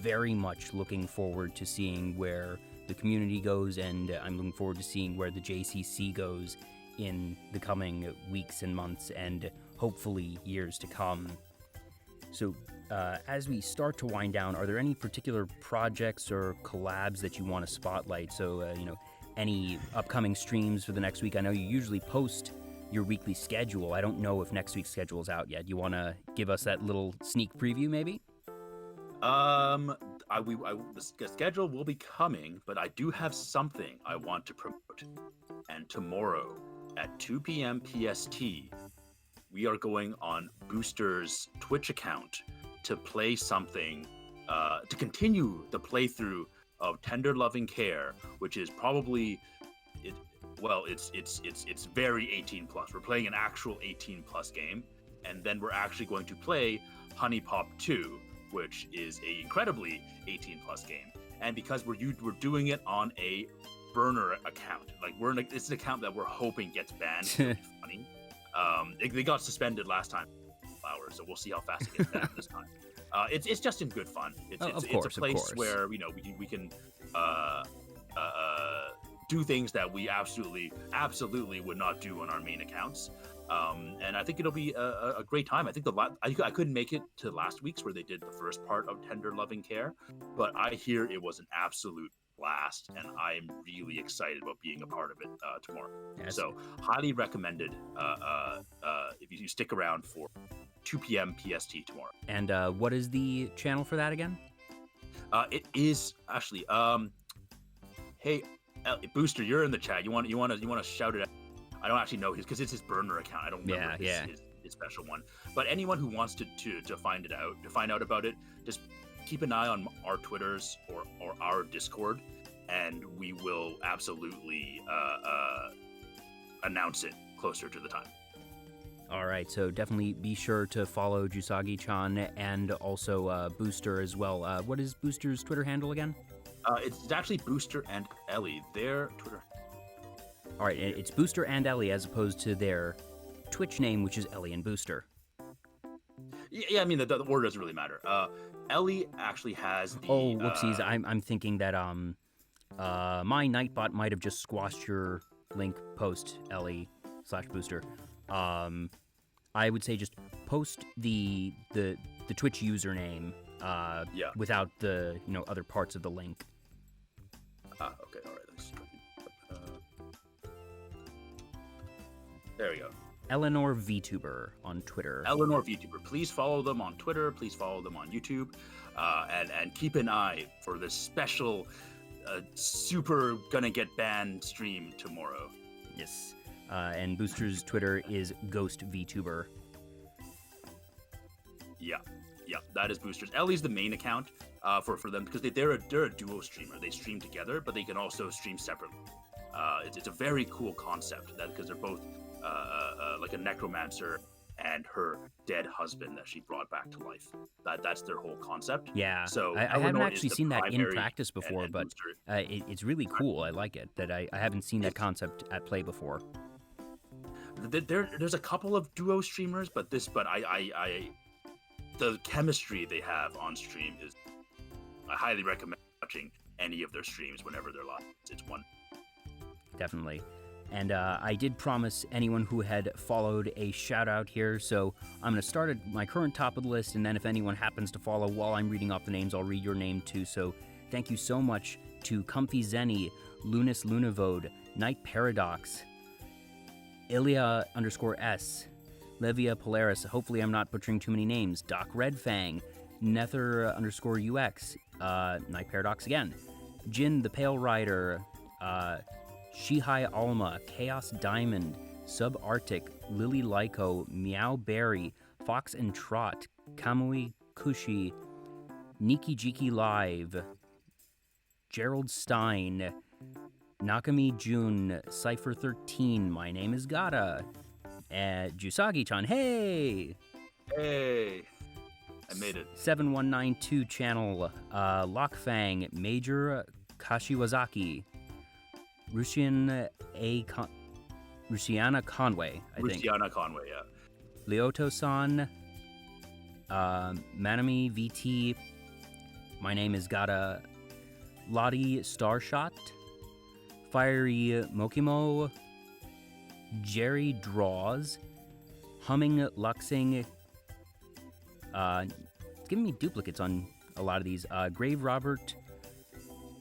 very much looking forward to seeing where the community goes, and I'm looking forward to seeing where the JCC goes in the coming weeks and months, and hopefully years to come. So as we start to wind down, are there any particular projects or collabs that you want to spotlight? So, any upcoming streams for the next week? I know you usually post your weekly schedule. I don't know if next week's schedule is out yet. You want to give us that little sneak preview, maybe? The schedule will be coming, but I do have something I want to promote. And tomorrow at 2 p.m. PST, we are going on Booster's Twitch account to play something, to continue the playthrough of Tender Loving Care, which is probably it's very 18 plus. We're playing an actual 18 plus game, and then we're actually going to play Honey Pop 2, which is a incredibly 18 plus game. And because we're doing it on a burner account, like it's an account that we're hoping gets banned. It's really funny. They got suspended last time, so we'll see how fast it gets banned this time. It's just in good fun. It's a place where we can do things that we absolutely would not do on our main accounts. And I think it'll be a great time. I think I couldn't make it to last week's where they did the first part of Tender Loving Care, but I hear it was an absolute blast, and I'm really excited about being a part of it tomorrow. Yes. So highly recommended if you stick around for 2 p.m. PST tomorrow. And what is the channel for that again? It is actually hey Booster, you're in the chat. You want to shout it out? I don't actually know because it's his burner account. I don't remember his special one. But anyone who wants to find out about it, just keep an eye on our Twitters or our Discord, and we will absolutely announce it closer to the time. All right, so definitely be sure to follow Jusagi-Chan and also Booster as well. What is Booster's Twitter handle again? It's actually Booster and ELLIE. Their Twitter. All right, it's Booster and ELLIE as opposed to their Twitch name, which is ELLIE and Booster. Yeah, I mean the order doesn't really matter. ELLIE actually has the. Oh, whoopsies! I'm thinking that my Nightbot might have just squashed your link post ELLIE/Booster. I would say just post the Twitch username without the other parts of the link. Okay, all right. Let's there we go. Eleanor Vtuber on Twitter. Eleanor Vtuber. Please follow them on Twitter. Please follow them on YouTube, and keep an eye for this special, super gonna get banned stream tomorrow. Yes. And Booster's Twitter is Ghost Vtuber. Yeah, that is Booster's. ELLIE's the main account for them because they're a duo streamer. They stream together, but they can also stream separately. It's a very cool concept because they're both like a necromancer and her dead husband that she brought back to life. That's their whole concept. Yeah, So I haven't Evernote actually is the seen that in primary practice before, and but booster. it's really cool. I like it that I haven't seen that It's- concept at play before. There's a couple of duo streamers, but I the chemistry they have on stream is, I highly recommend watching any of their streams whenever they're live. It's one. Definitely. And I did promise anyone who had followed a shout out here, so I'm going to start at my current top of the list, and then if anyone happens to follow while I'm reading off the names, I'll read your name too. So thank you so much to Comfy Zenny, Lunas Lunavode, Night Paradox, Ilia_S, Levia Polaris, hopefully I'm not butchering too many names, Doc Redfang, Nether_UX, Night Paradox again, Jin the Pale Rider, Shihai Alma, Chaos Diamond, Subarctic, Lily Lyco, Meow Berry, Fox and Trot, Kamui Kushi, Niki Jiki Live, Gerald Stein, Nakami Jun, Cypher 13, My Name is Gata, and Jusagi-Chan, hey! Hey, I made it. 7192 channel, Lockfang, Major Kashiwazaki, Rusiana Conway, I think. Luciana Conway, yeah. Lyoto-san, Manami VT, My Name is Gata, Lottie Starshot, Fiery Mokimo, Jerry Draws, Humming Luxing, it's giving me duplicates on a lot of these, Grave Robert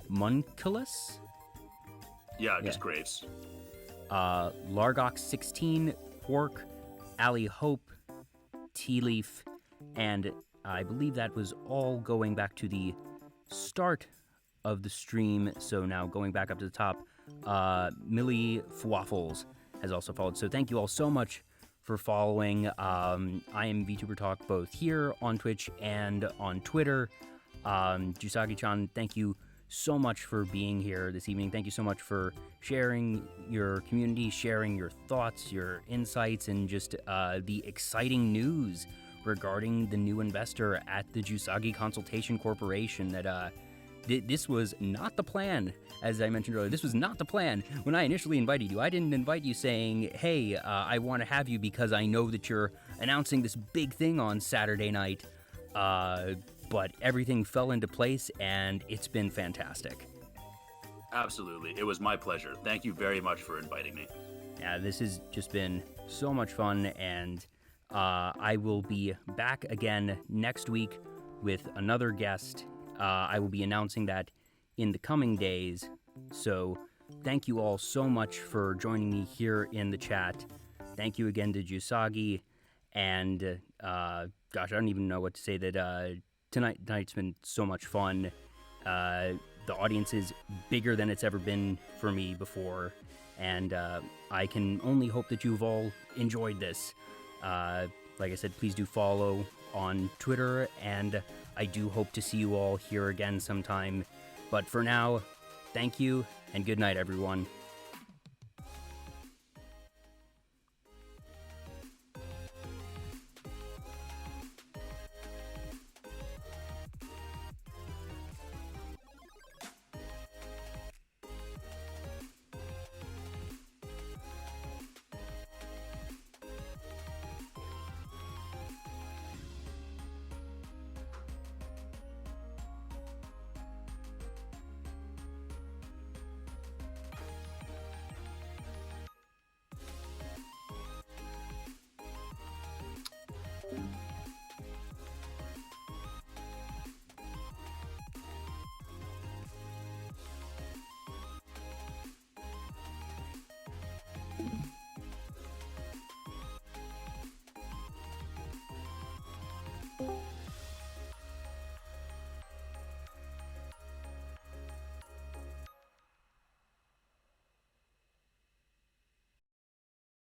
Munculus, Yeah, just Graves. Largox 16, Quark, Ali Hope, Tea Leaf, and I believe that was all going back to the start of the stream. So now going back up to the top, Millie Fwaffles has also followed. So thank you all so much for following. I am Vtuber Talk both here on Twitch and on Twitter. Jusagi-chan, thank you so much for being here this evening. Thank you so much for sharing your community, sharing your thoughts, your insights, and just the exciting news regarding the new investor at the Jusagi Consultation Corporation. That this was not the plan, as I mentioned earlier. This was not the plan when I initially invited you. I didn't invite you saying, hey, I want to have you because I know that you're announcing this big thing on Saturday night. But everything fell into place, and it's been fantastic. Absolutely. It was my pleasure. Thank you very much for inviting me. Yeah, this has just been so much fun, and I will be back again next week with another guest. I will be announcing that in the coming days, so thank you all so much for joining me here in the chat. Thank you again to Jusagi, and gosh, I don't even know what to say. That tonight's been so much fun. The audience is bigger than it's ever been for me before, and I can only hope that you've all enjoyed this. Like I said, please do follow on Twitter, and I do hope to see you all here again sometime. But for now, thank you, and good night, everyone.